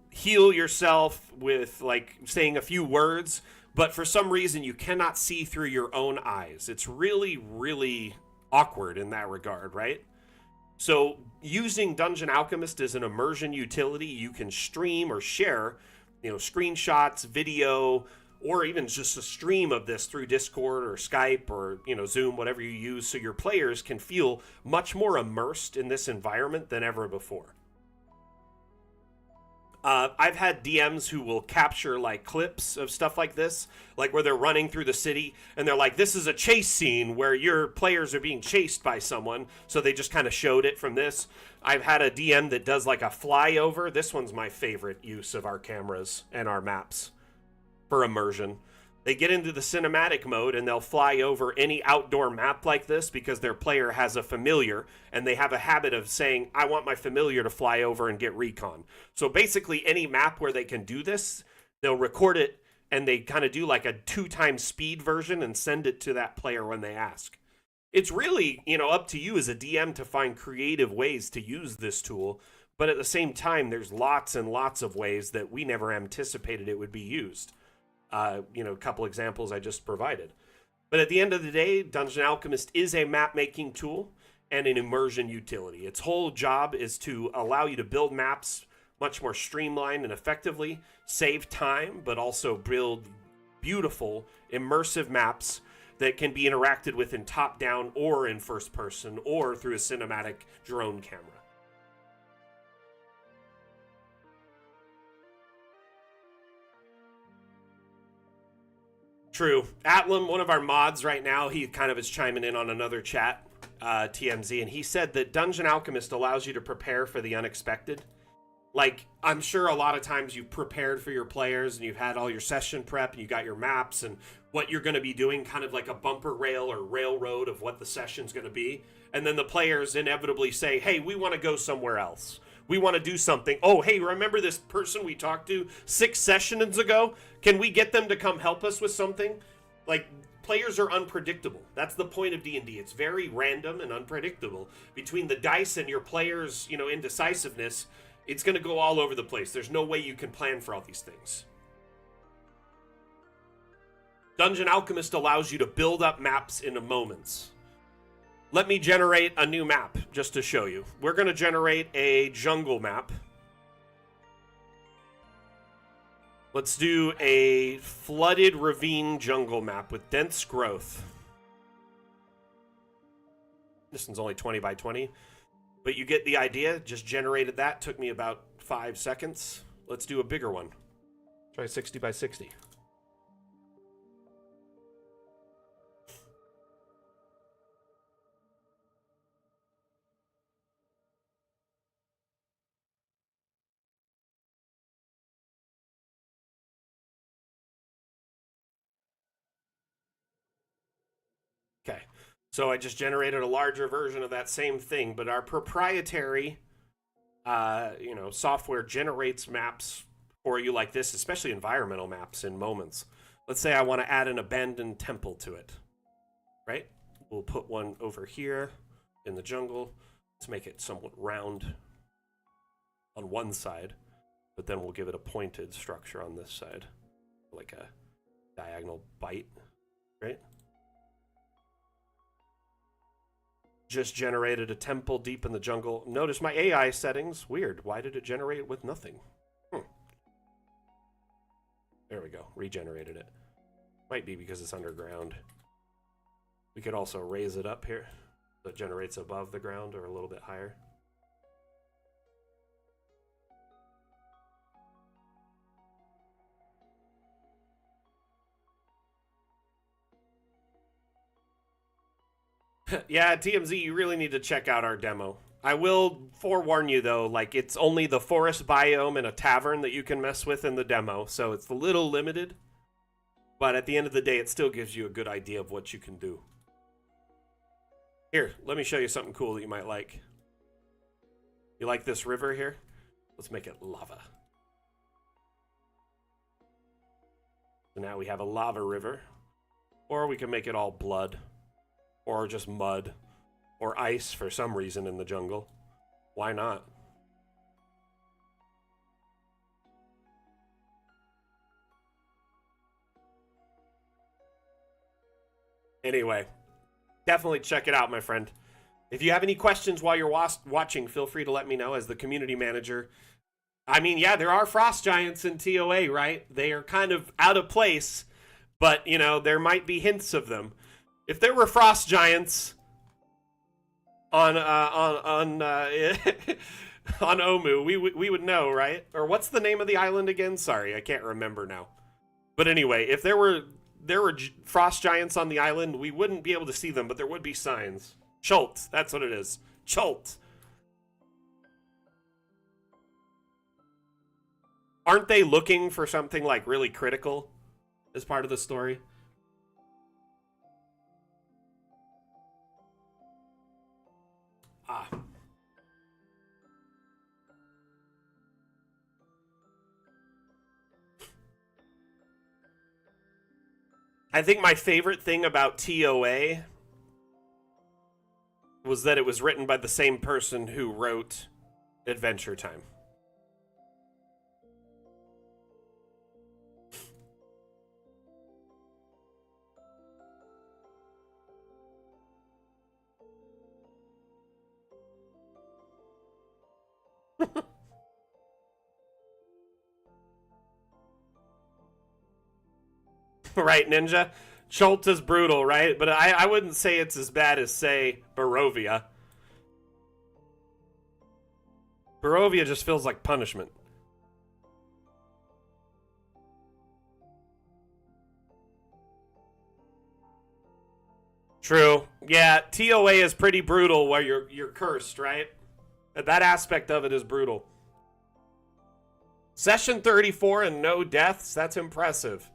[SPEAKER 1] heal yourself with like saying a few words, but for some reason you cannot see through your own eyes. It's really, really awkward in that regard, right? So using Dungeon Alchemist as an immersion utility, you can stream or share, you know, screenshots, video, or even just a stream of this through Discord or Skype or, you know, Zoom, whatever you use, so your players can feel much more immersed in this environment than ever before. I've had DMs who will capture like clips of stuff like this, like where they're running through the city and they're like, this is a chase scene where your players are being chased by someone. So they just kind of showed it from this. I've had a DM that does like a flyover. This one's my favorite use of our cameras and our maps for immersion. They get into the cinematic mode and they'll fly over any outdoor map like this because their player has a familiar and they have a habit of saying, I want my familiar to fly over and get recon. So basically any map where they can do this, they'll record it and they kind of do like a 2x speed version and send it to that player when they ask. It's really, you know, up to you as a DM to find creative ways to use this tool. But at the same time, there's lots and lots of ways that we never anticipated it would be used. You know, a couple examples I just provided. But at the end of the day, Dungeon Alchemist is a map-making tool and an immersion utility. Its whole job is to allow you to build maps much more streamlined and effectively, save time, but also build beautiful, immersive maps that can be interacted with in top-down or in first person or through a cinematic drone camera. True. Atlam, one of our mods right now, he kind of is chiming in on another chat, TMZ, and he said that Dungeon Alchemist allows you to prepare for the unexpected. Like, I'm sure a lot of times you've prepared for your players and you've had all your session prep and you got your maps and what you're going to be doing, kind of like a bumper rail or railroad of what the session's going to be. And then the players inevitably say, hey, we want to go somewhere else. We want to do something. Oh, hey, remember this person we talked to 6 sessions ago? Can we get them to come help us with something? Like, players are unpredictable. That's the point of D&D. It's very random and unpredictable. Between the dice and your players', you know, indecisiveness, it's going to go all over the place. There's no way you can plan for all these things. Dungeon Alchemist allows you to build up maps in moments. Let me generate a new map just to show you. We're going to generate a jungle map. Let's do a flooded ravine jungle map with dense growth. This one's only 20 by 20, but you get the idea. Just generated that. Took me about 5 seconds. Let's do a bigger one. Try 60 by 60. Okay, so I just generated a larger version of that same thing, but our proprietary, software generates maps for you like this, especially environmental maps in moments. Let's say I want to add an abandoned temple to it, right? We'll put one over here in the jungle. Let's make it somewhat round on one side, but then we'll give it a pointed structure on this side, like a diagonal bite, right? Just generated a temple deep in the jungle. Notice my AI settings. Weird. Why did it generate with nothing? There we go. Regenerated it. Might be because it's underground. We could also raise it up here so it generates above the ground or a little bit higher. Yeah, TMZ, you really need to check out our demo. I will forewarn you, though, like, it's only the forest biome and a tavern that you can mess with in the demo, so it's a little limited. But at the end of the day, it still gives you a good idea of what you can do. Here, let me show you something cool that you might like. You like this river here? Let's make it lava. So now we have a lava river. Or we can make it all blood. Or just mud, or ice for some reason in the jungle. Why not? Anyway, definitely check it out, my friend. If you have any questions while you're watching, feel free to let me know as the community manager. I mean, yeah, there are frost giants in TOA, right? They are kind of out of place, but, you know, there might be hints of them. If there were frost giants on Omu, we would know, right? Or what's the name of the island again? Sorry, I can't remember now. But anyway, if there were frost giants on the island, we wouldn't be able to see them, but there would be signs. Chult, that's what it is. Chult. Aren't they looking for something like really critical as part of the story? I think my favorite thing about TOA was that it was written by the same person who wrote Adventure Time. Right, Ninja? Chult is brutal, right? But I wouldn't say it's as bad as, say, Barovia. Barovia just feels like punishment. True. Yeah, TOA is pretty brutal where you're cursed, right? That aspect of it is brutal. Session 34 and no deaths? That's impressive.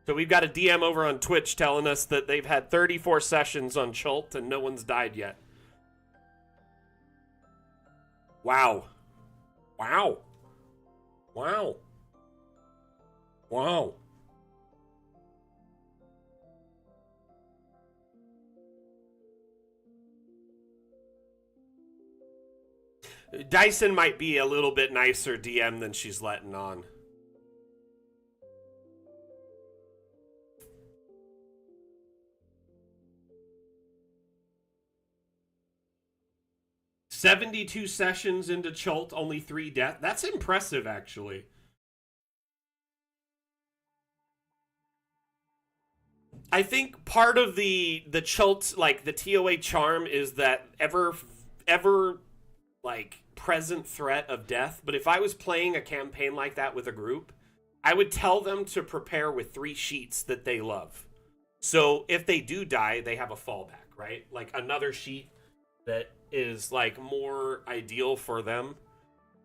[SPEAKER 1] So we've got a DM over on Twitch telling us that they've had 34 sessions on Chult and no one's died yet. Wow. Wow. Wow. Wow. Dyson might be a little bit nicer DM than she's letting on. 72 sessions into Chult, only 3 deaths. That's impressive, actually. I think part of the Chult, like the TOA charm, is that ever like present threat of death. But if I was playing a campaign like that with a group, I would tell them to prepare with 3 sheets that they love. So if they do die, they have a fallback, right? Like another sheet that is like more ideal for them,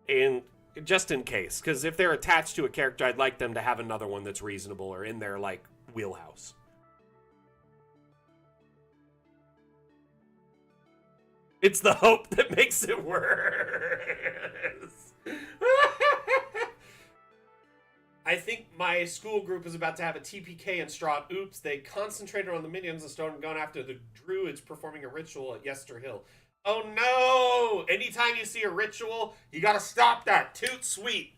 [SPEAKER 1] and just in case, because if they're attached to a character, I'd like them to have another one that's reasonable or in their like wheelhouse. It's the hope that makes it worse. I think my school group is about to have a TPK in Strahd. Oops, they concentrated on the minions and started going after the druids performing a ritual at Yester Hill. Oh no! Anytime you see a ritual, you gotta stop that. Toot sweet.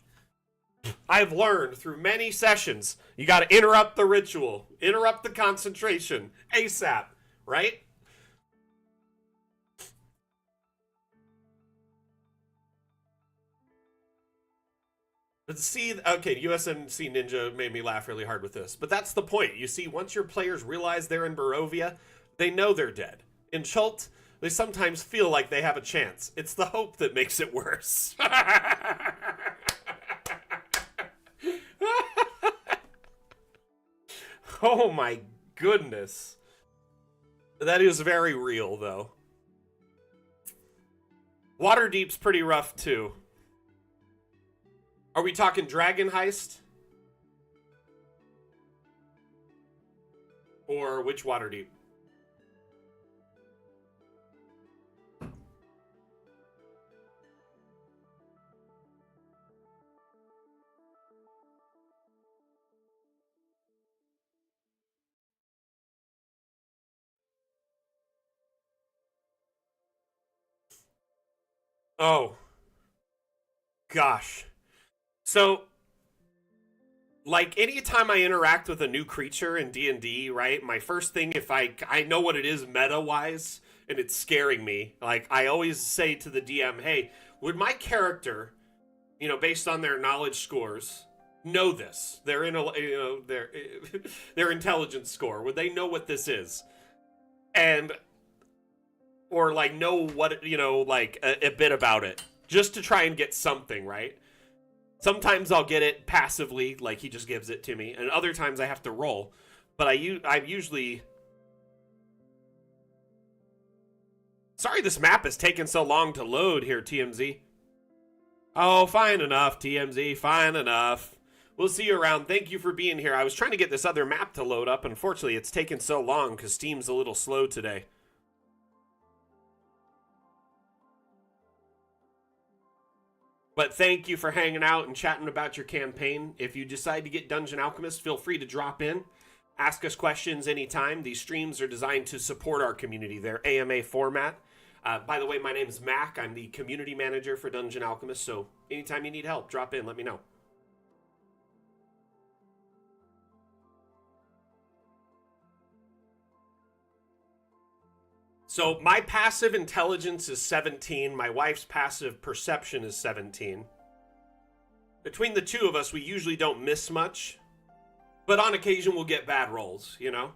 [SPEAKER 1] I've learned through many sessions, you gotta interrupt the ritual. Interrupt the concentration. ASAP, right? But see, okay, USMC Ninja made me laugh really hard with this. But that's the point. You see, once your players realize they're in Barovia, they know they're dead. In Chult, they sometimes feel like they have a chance. It's the hope that makes it worse. Oh my goodness. That is very real, though. Waterdeep's pretty rough, too. Are we talking Dragon Heist? Or which Waterdeep? Oh. Gosh. So, like, anytime I interact with a new creature in D&D, right, my first thing, if I know what it is meta-wise, and it's scaring me, like, I always say to the DM, hey, would my character, you know, based on their knowledge scores, know this? Their intelligence score, would they know what this is? And, or, like, know what, you know, like, a bit about it, just to try and get something, right? Sometimes I'll get it passively, like he just gives it to me, and other times I have to roll. But I usually... Sorry this map is taking so long to load here, TMZ. Oh, fine enough, TMZ, fine enough. We'll see you around. Thank you for being here. I was trying to get this other map to load up. Unfortunately, it's taken so long because Steam's a little slow today. But thank you for hanging out and chatting about your campaign. If you decide to get Dungeon Alchemist, feel free to drop in. Ask us questions anytime. These streams are designed to support our community. They're AMA format. By the way, my name is Mac. I'm the community manager for Dungeon Alchemist, so anytime you need help, drop in, let me know. So my passive intelligence is 17. My wife's passive perception is 17. Between the two of us, we usually don't miss much. But on occasion, we'll get bad rolls, you know?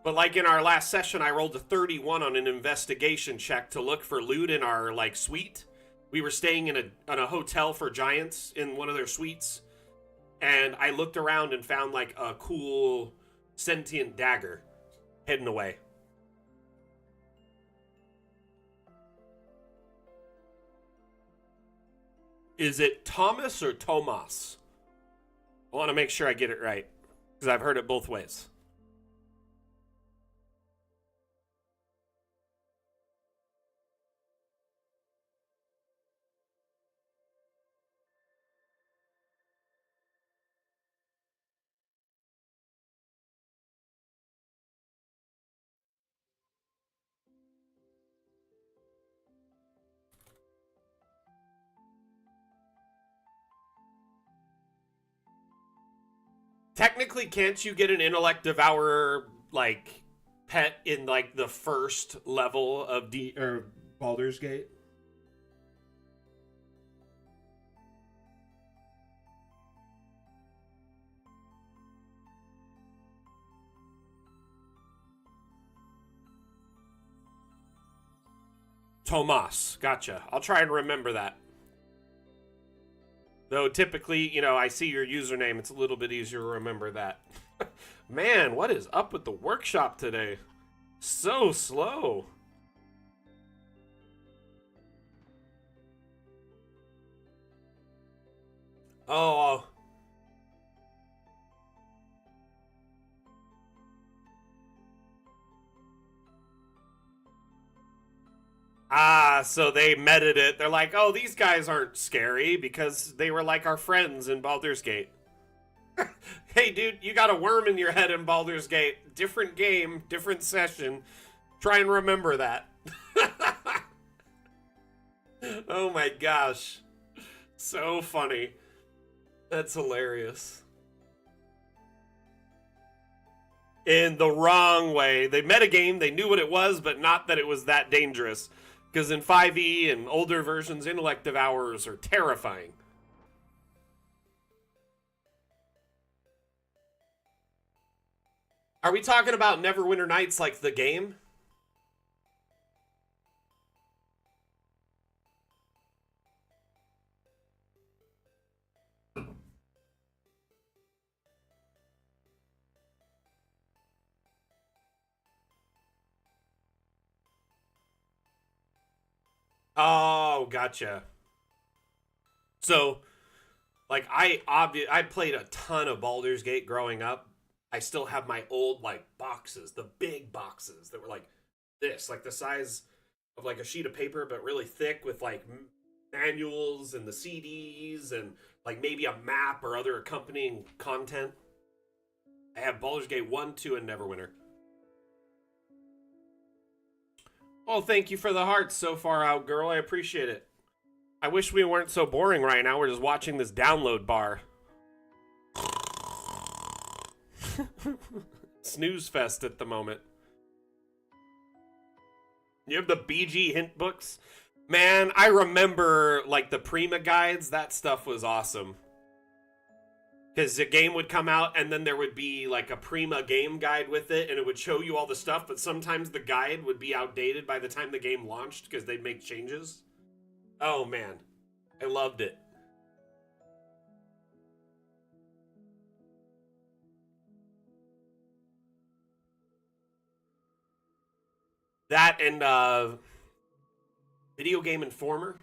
[SPEAKER 1] But like in our last session, I rolled a 31 on an investigation check to look for loot in our, like, suite. We were staying in a hotel for giants in one of their suites. And I looked around and found, like, a cool sentient dagger hidden away. Is it Thomas or Tomas? I want to make sure I get it right, because I've heard it both ways. Technically, can't you get an intellect devourer, like, pet in like the first level of Baldur's Gate? Tomas, gotcha. I'll try and remember that. Though typically, you know, I see your username, it's a little bit easier to remember that. Man, what is up with the workshop today? So slow. Oh. Ah, so they meted it. They're like, oh, these guys aren't scary because they were like our friends in Baldur's Gate. Hey, dude, you got a worm in your head in Baldur's Gate. Different game, different session. Try and remember that. Oh my gosh. So funny. That's hilarious. In the wrong way. They metagame, they knew what it was, but not that it was that dangerous. Because in 5e and older versions, intellect devourers are terrifying. Are we talking about Neverwinter Nights like the game? Oh, gotcha. So, like, I played a ton of Baldur's Gate growing up. I still have my old, like, boxes, the big boxes that were like this, like the size of like a sheet of paper, but really thick with like manuals and the CDs and like maybe a map or other accompanying content. I have Baldur's Gate 1, 2, and Neverwinter. Oh, thank you for the hearts so far out, girl. I appreciate it. I wish we weren't so boring right now. We're just watching this download bar. Snooze fest at the moment. You have the BG hint books? Man, I remember like the Prima guides. That stuff was awesome. Because the game would come out and then there would be like a Prima game guide with it and it would show you all the stuff, but sometimes the guide would be outdated by the time the game launched because they'd make changes. Oh man, I loved it. That and Video Game Informer.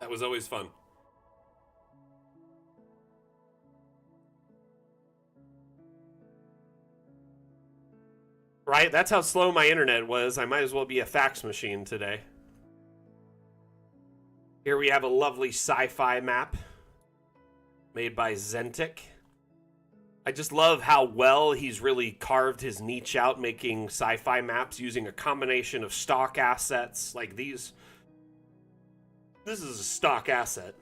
[SPEAKER 1] That was always fun. Right? That's how slow my internet was. I might as well be a fax machine today. Here we have a lovely sci-fi map made by Zentic. I just love how well he's really carved his niche out making sci-fi maps using a combination of stock assets like these. This is a stock asset.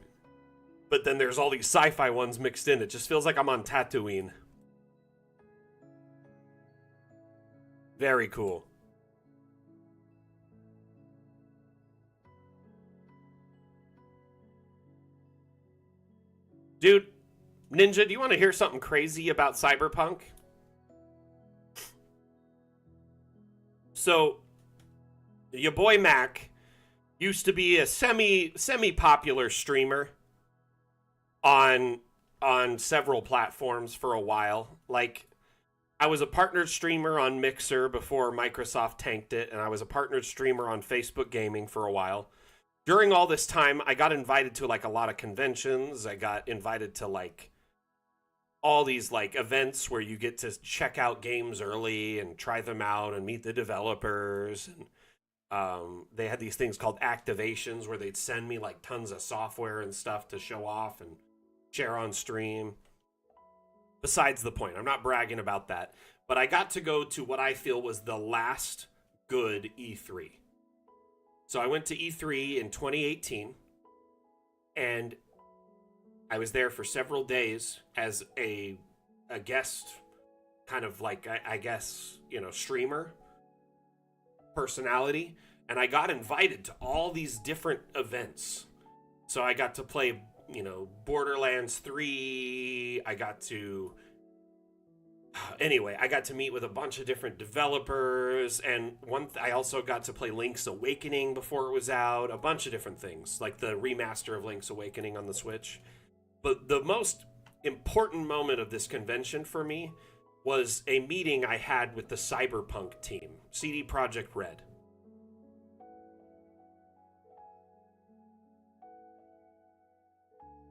[SPEAKER 1] But then there's all these sci-fi ones mixed in. It just feels like I'm on Tatooine. Very cool. Dude, Ninja, do you want to hear something crazy about Cyberpunk? So, your boy Mac used to be a semi-popular streamer on several platforms for a while. Like, I was a partnered streamer on Mixer before Microsoft tanked it, and I was a partnered streamer on Facebook Gaming for a while. During all this time, I got invited to like a lot of conventions. I got invited to like all these like events where you get to check out games early and try them out and meet the developers. And they had these things called activations where they'd send me like tons of software and stuff to show off and share on stream. Besides the point, I'm not bragging about that. But I got to go to what I feel was the last good E3. So I went to E3 in 2018, and I was there for several days as a a guest kind of like, I guess, streamer personality. And I got invited to all these different events. So I got to play, Borderlands 3. I got to meet with a bunch of different developers, and I also got to play Link's Awakening before it was out, a bunch of different things, like the remaster of Link's Awakening on the Switch. But the most important moment of this convention for me was a meeting I had with the Cyberpunk team, CD Projekt Red.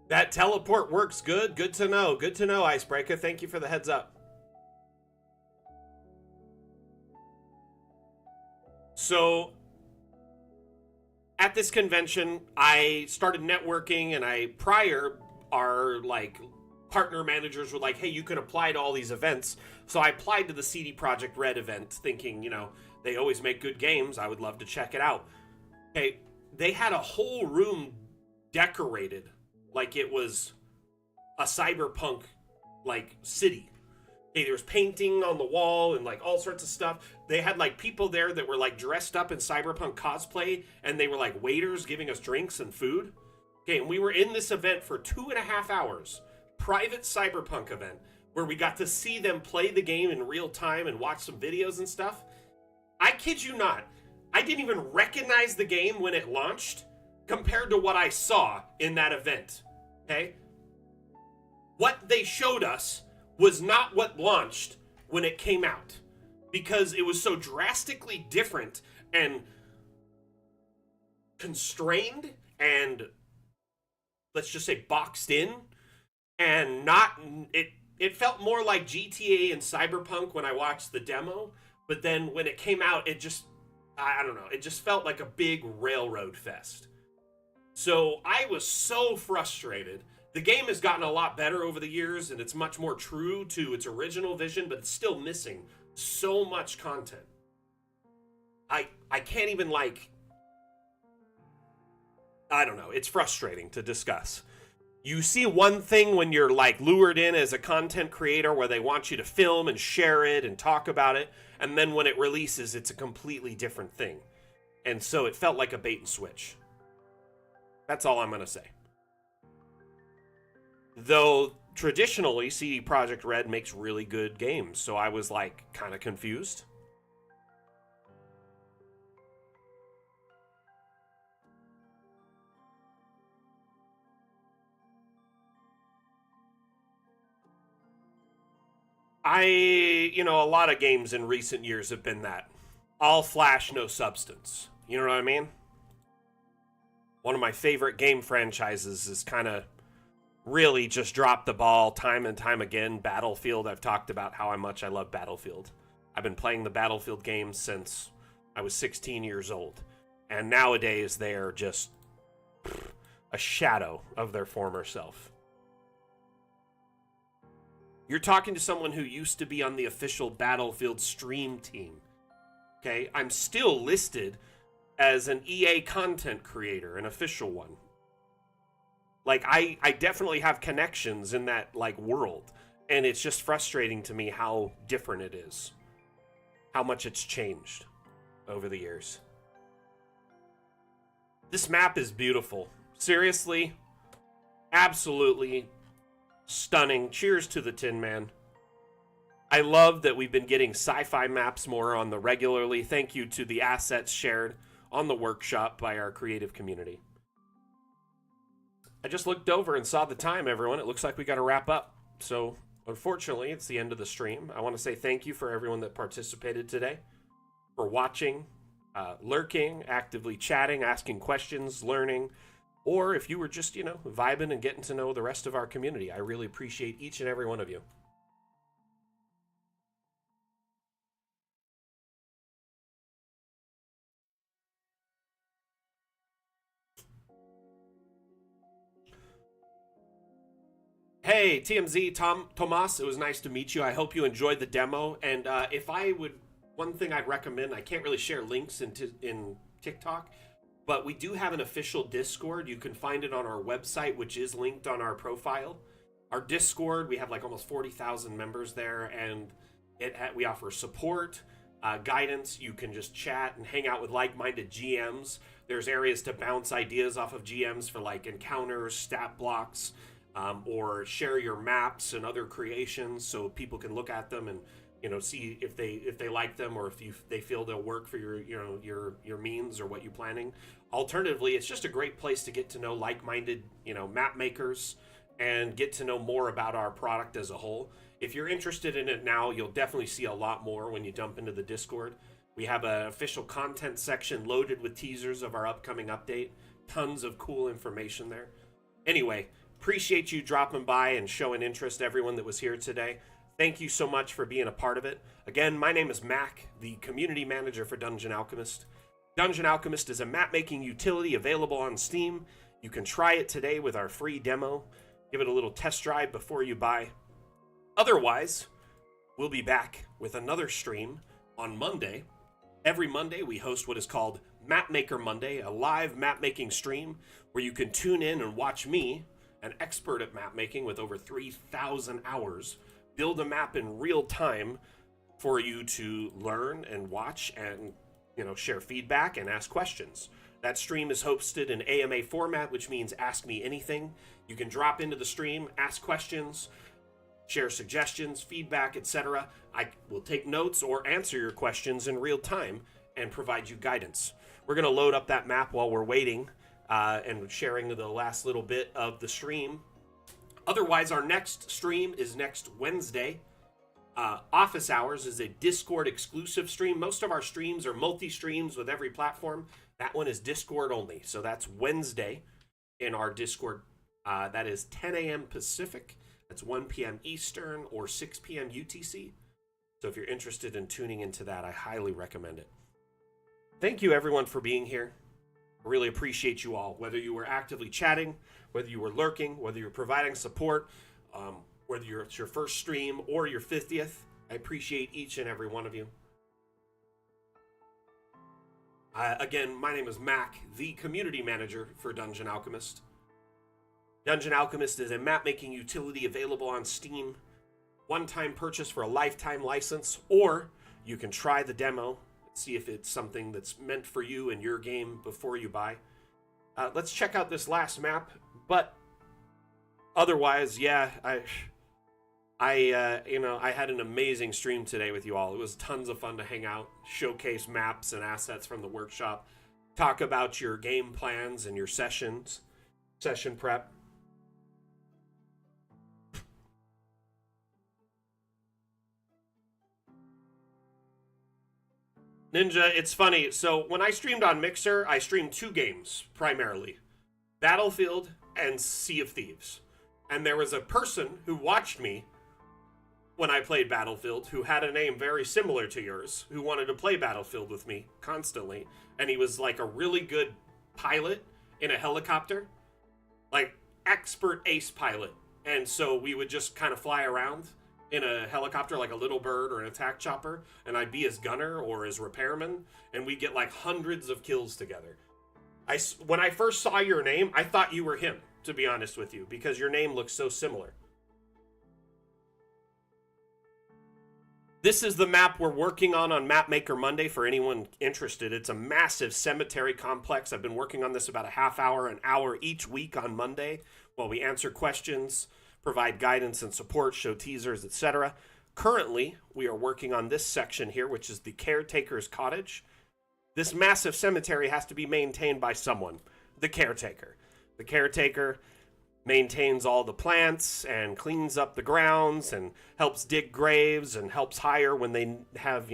[SPEAKER 1] That teleport works good. Good to know. Good to know, Icebreaker. Thank you for the heads up. So, at this convention, I started networking, and our partner managers were like, hey, you can apply to all these events. So I applied to the CD Projekt Red event, thinking, they always make good games. I would love to check it out. Okay, they had a whole room decorated like it was a cyberpunk city. Hey, there was painting on the wall and all sorts of stuff. They had people there that were dressed up in cyberpunk cosplay, and they were waiters giving us drinks and food. Okay, and we were in this event for 2.5 hours, private cyberpunk event, where we got to see them play the game in real time and watch some videos and stuff. I kid you not, I didn't even recognize the game when it launched compared to what I saw in that event. Okay? What they showed us was not what launched when it came out, because it was so drastically different and constrained and, let's just say, boxed in, and it felt more like GTA and Cyberpunk when I watched the demo, but then when it came out, it just, I don't know, it just felt like a big railroad fest. So I was so frustrated. The game has gotten a lot better over the years, and it's much more true to its original vision, but it's still missing so much content. I can't even I don't know, it's frustrating to discuss. You see one thing when you're lured in as a content creator where they want you to film and share it and talk about it, and then when it releases, it's a completely different thing. And so it felt like a bait and switch. That's all I'm going to say. Though, traditionally, CD Projekt Red makes really good games, so I was, kind of confused. A lot of games in recent years have been that. All flash, no substance. You know what I mean? One of my favorite game franchises is kind of really just dropped the ball time and time again. Battlefield, I've talked about how much I love Battlefield. I've been playing the Battlefield games since I was 16 years old. And nowadays, they are just a shadow of their former self. You're talking to someone who used to be on the official Battlefield stream team. Okay, I'm still listed as an EA content creator, an official one. I definitely have connections in that, world. And it's just frustrating to me how different it is. How much it's changed over the years. This map is beautiful. Seriously, absolutely stunning. Cheers to the Tin Man. I love that we've been getting sci-fi maps more on the regularly. Thank you to the assets shared on the workshop by our creative community. I just looked over and saw the time, everyone. It looks like we got to wrap up. So, unfortunately, it's the end of the stream. I want to say thank you for everyone that participated today, for watching, lurking, actively chatting, asking questions, learning, or if you were just, vibing and getting to know the rest of our community. I really appreciate each and every one of you. Hey, TMZ, Tomas, it was nice to meet you. I hope you enjoyed the demo. And one thing I'd recommend, I can't really share links in TikTok, but we do have an official Discord. You can find it on our website, which is linked on our profile. Our Discord, we have like almost 40,000 members there, and we offer support, guidance. You can just chat and hang out with like-minded GMs. There's areas to bounce ideas off of GMs for like encounters, stat blocks, or share your maps and other creations so people can look at them and see if they like them, or if they feel they'll work for your means or what you're planning. Alternatively, it's just a great place to get to know like-minded map makers and get to know more about our product as a whole. If you're interested in it now, you'll definitely see a lot more when you dump into the Discord. We have an official content section loaded with teasers of our upcoming update. Tons of cool information there. Anyway, appreciate you dropping by and showing interest, everyone that was here today. Thank you so much for being a part of it. Again, my name is Mac, the community manager for Dungeon Alchemist. Dungeon Alchemist is a map-making utility available on Steam. You can try it today with our free demo. Give it a little test drive before you buy. Otherwise, we'll be back with another stream on Monday. Every Monday, we host what is called Mapmaker Monday, a live map-making stream where you can tune in and watch me, an expert at map-making with over 3,000 hours, build a map in real time for you to learn and watch and, share feedback and ask questions. That stream is hosted in AMA format, which means ask me anything. You can drop into the stream, ask questions, share suggestions, feedback, etc. I will take notes or answer your questions in real time and provide you guidance. We're going to load up that map while we're waiting and sharing the last little bit of the stream. Otherwise, our next stream is next Wednesday. Office Hours is a Discord exclusive stream. Most of our streams are multi-streams with every platform. That one is Discord only. So that's Wednesday in our Discord. That is 10 a.m. Pacific. That's 1 p.m. Eastern or 6 p.m. UTC. So if you're interested in tuning into that, I highly recommend it. Thank you, everyone, for being here. I really appreciate you all, whether you were actively chatting, whether you were lurking, whether you're providing support, whether it's your first stream or your 50th. I appreciate each and every one of you. Again, my name is Mac, the community manager for Dungeon Alchemist. Dungeon Alchemist is a map-making utility available on Steam. One-time purchase for a lifetime license, or you can try the demo, see if it's something that's meant for you in your game before you buy. Let's check out this last map, but otherwise, yeah, I had an amazing stream today with you all. It was tons of fun to hang out, showcase maps and assets from the workshop, talk about your game plans and your session prep. Ninja, it's funny. So when I streamed on Mixer, I streamed two games primarily, Battlefield and Sea of Thieves. And there was a person who watched me when I played Battlefield who had a name very similar to yours, who wanted to play Battlefield with me constantly. And he was like a really good pilot in a helicopter, like expert ace pilot. And so we would just kind of fly around in a helicopter like a little bird or an attack chopper, and I'd be his gunner or his repairman, and we'd get like hundreds of kills together. When I first saw your name, I thought you were him, to be honest with you, because your name looks so similar. This is the map we're working on Mapmaker Monday for anyone interested. It's a massive cemetery complex. I've been working on this about a half hour, an hour each week on Monday while we answer questions, provide guidance and support, show teasers, etc. Currently, we are working on this section here, which is the Caretaker's Cottage. This massive cemetery has to be maintained by someone, the caretaker. The caretaker maintains all the plants and cleans up the grounds and helps dig graves and helps hire when they have,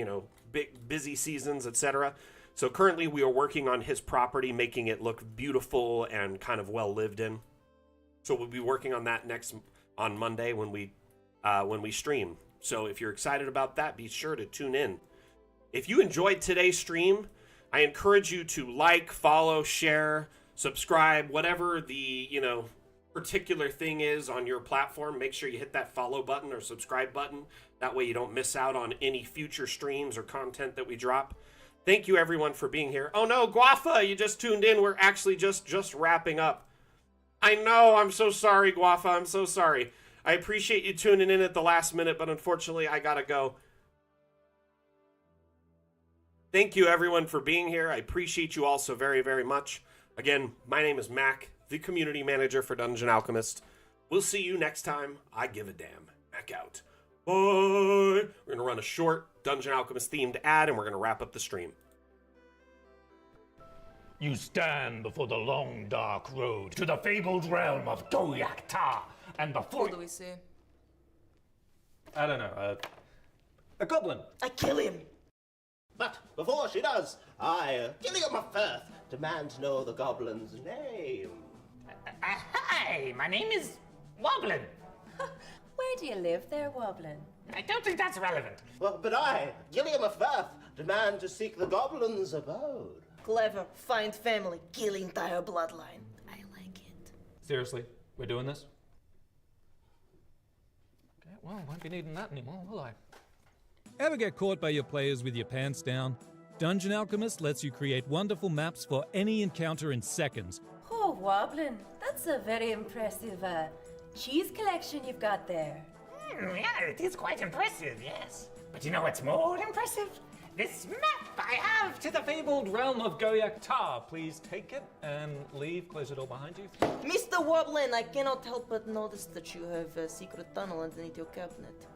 [SPEAKER 1] big busy seasons, etc. So currently we are working on his property, making it look beautiful and kind of well lived in. So we'll be working on that on Monday when we stream. So if you're excited about that, be sure to tune in. If you enjoyed today's stream, I encourage you to like, follow, share, subscribe, whatever the, particular thing is on your platform. Make sure you hit that follow button or subscribe button. That way you don't miss out on any future streams or content that we drop. Thank you everyone for being here. Oh no, Guafa, you just tuned in. We're actually just wrapping up. I know, I'm so sorry, Guafa, I'm so sorry. I appreciate you tuning in at the last minute, but unfortunately, I gotta go. Thank you, everyone, for being here. I appreciate you all so very, very much. Again, my name is Mac, the community manager for Dungeon Alchemist. We'll see you next time. I give a damn. Mac out. Bye. We're going to run a short Dungeon Alchemist themed ad, and we're going to wrap up the stream.
[SPEAKER 4] You stand before the long, dark road to the fabled realm of Goyak Ta, and before
[SPEAKER 5] What do we see?
[SPEAKER 6] I don't know. A goblin.
[SPEAKER 5] I kill him.
[SPEAKER 2] But before she does, I, Gilliam of Firth, demand to know the goblin's name.
[SPEAKER 4] Hi, my name is Woblin.
[SPEAKER 7] Where do you live there, Woblin?
[SPEAKER 4] I don't think that's relevant.
[SPEAKER 2] Well, but I, Gilliam of Firth, demand to seek the goblin's abode.
[SPEAKER 5] Clever. Find family. Kill entire bloodline. I like it.
[SPEAKER 6] Seriously, we're doing this?
[SPEAKER 4] Okay, well, won't be needing that anymore, will I?
[SPEAKER 8] Ever get caught by your players with your pants down? Dungeon Alchemist lets you create wonderful maps for any encounter in seconds.
[SPEAKER 7] Oh, Woblin, that's a very impressive cheese collection you've got there.
[SPEAKER 4] Yeah, it is quite impressive, yes. But you know what's more impressive? This map I have to the
[SPEAKER 6] Fabled realm of Goyak Ta. Please take it and leave. Close the door behind you.
[SPEAKER 5] Mr. Woblin, I cannot help but notice that you have a secret tunnel underneath your cabinet.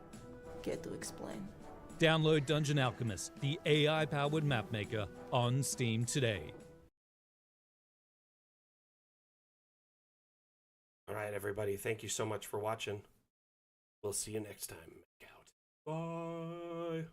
[SPEAKER 5] Care to explain?
[SPEAKER 8] Download Dungeon Alchemist, the AI-powered map maker, on Steam today.
[SPEAKER 1] All right, everybody. Thank you so much for watching. We'll see you next time. Mac out. Bye.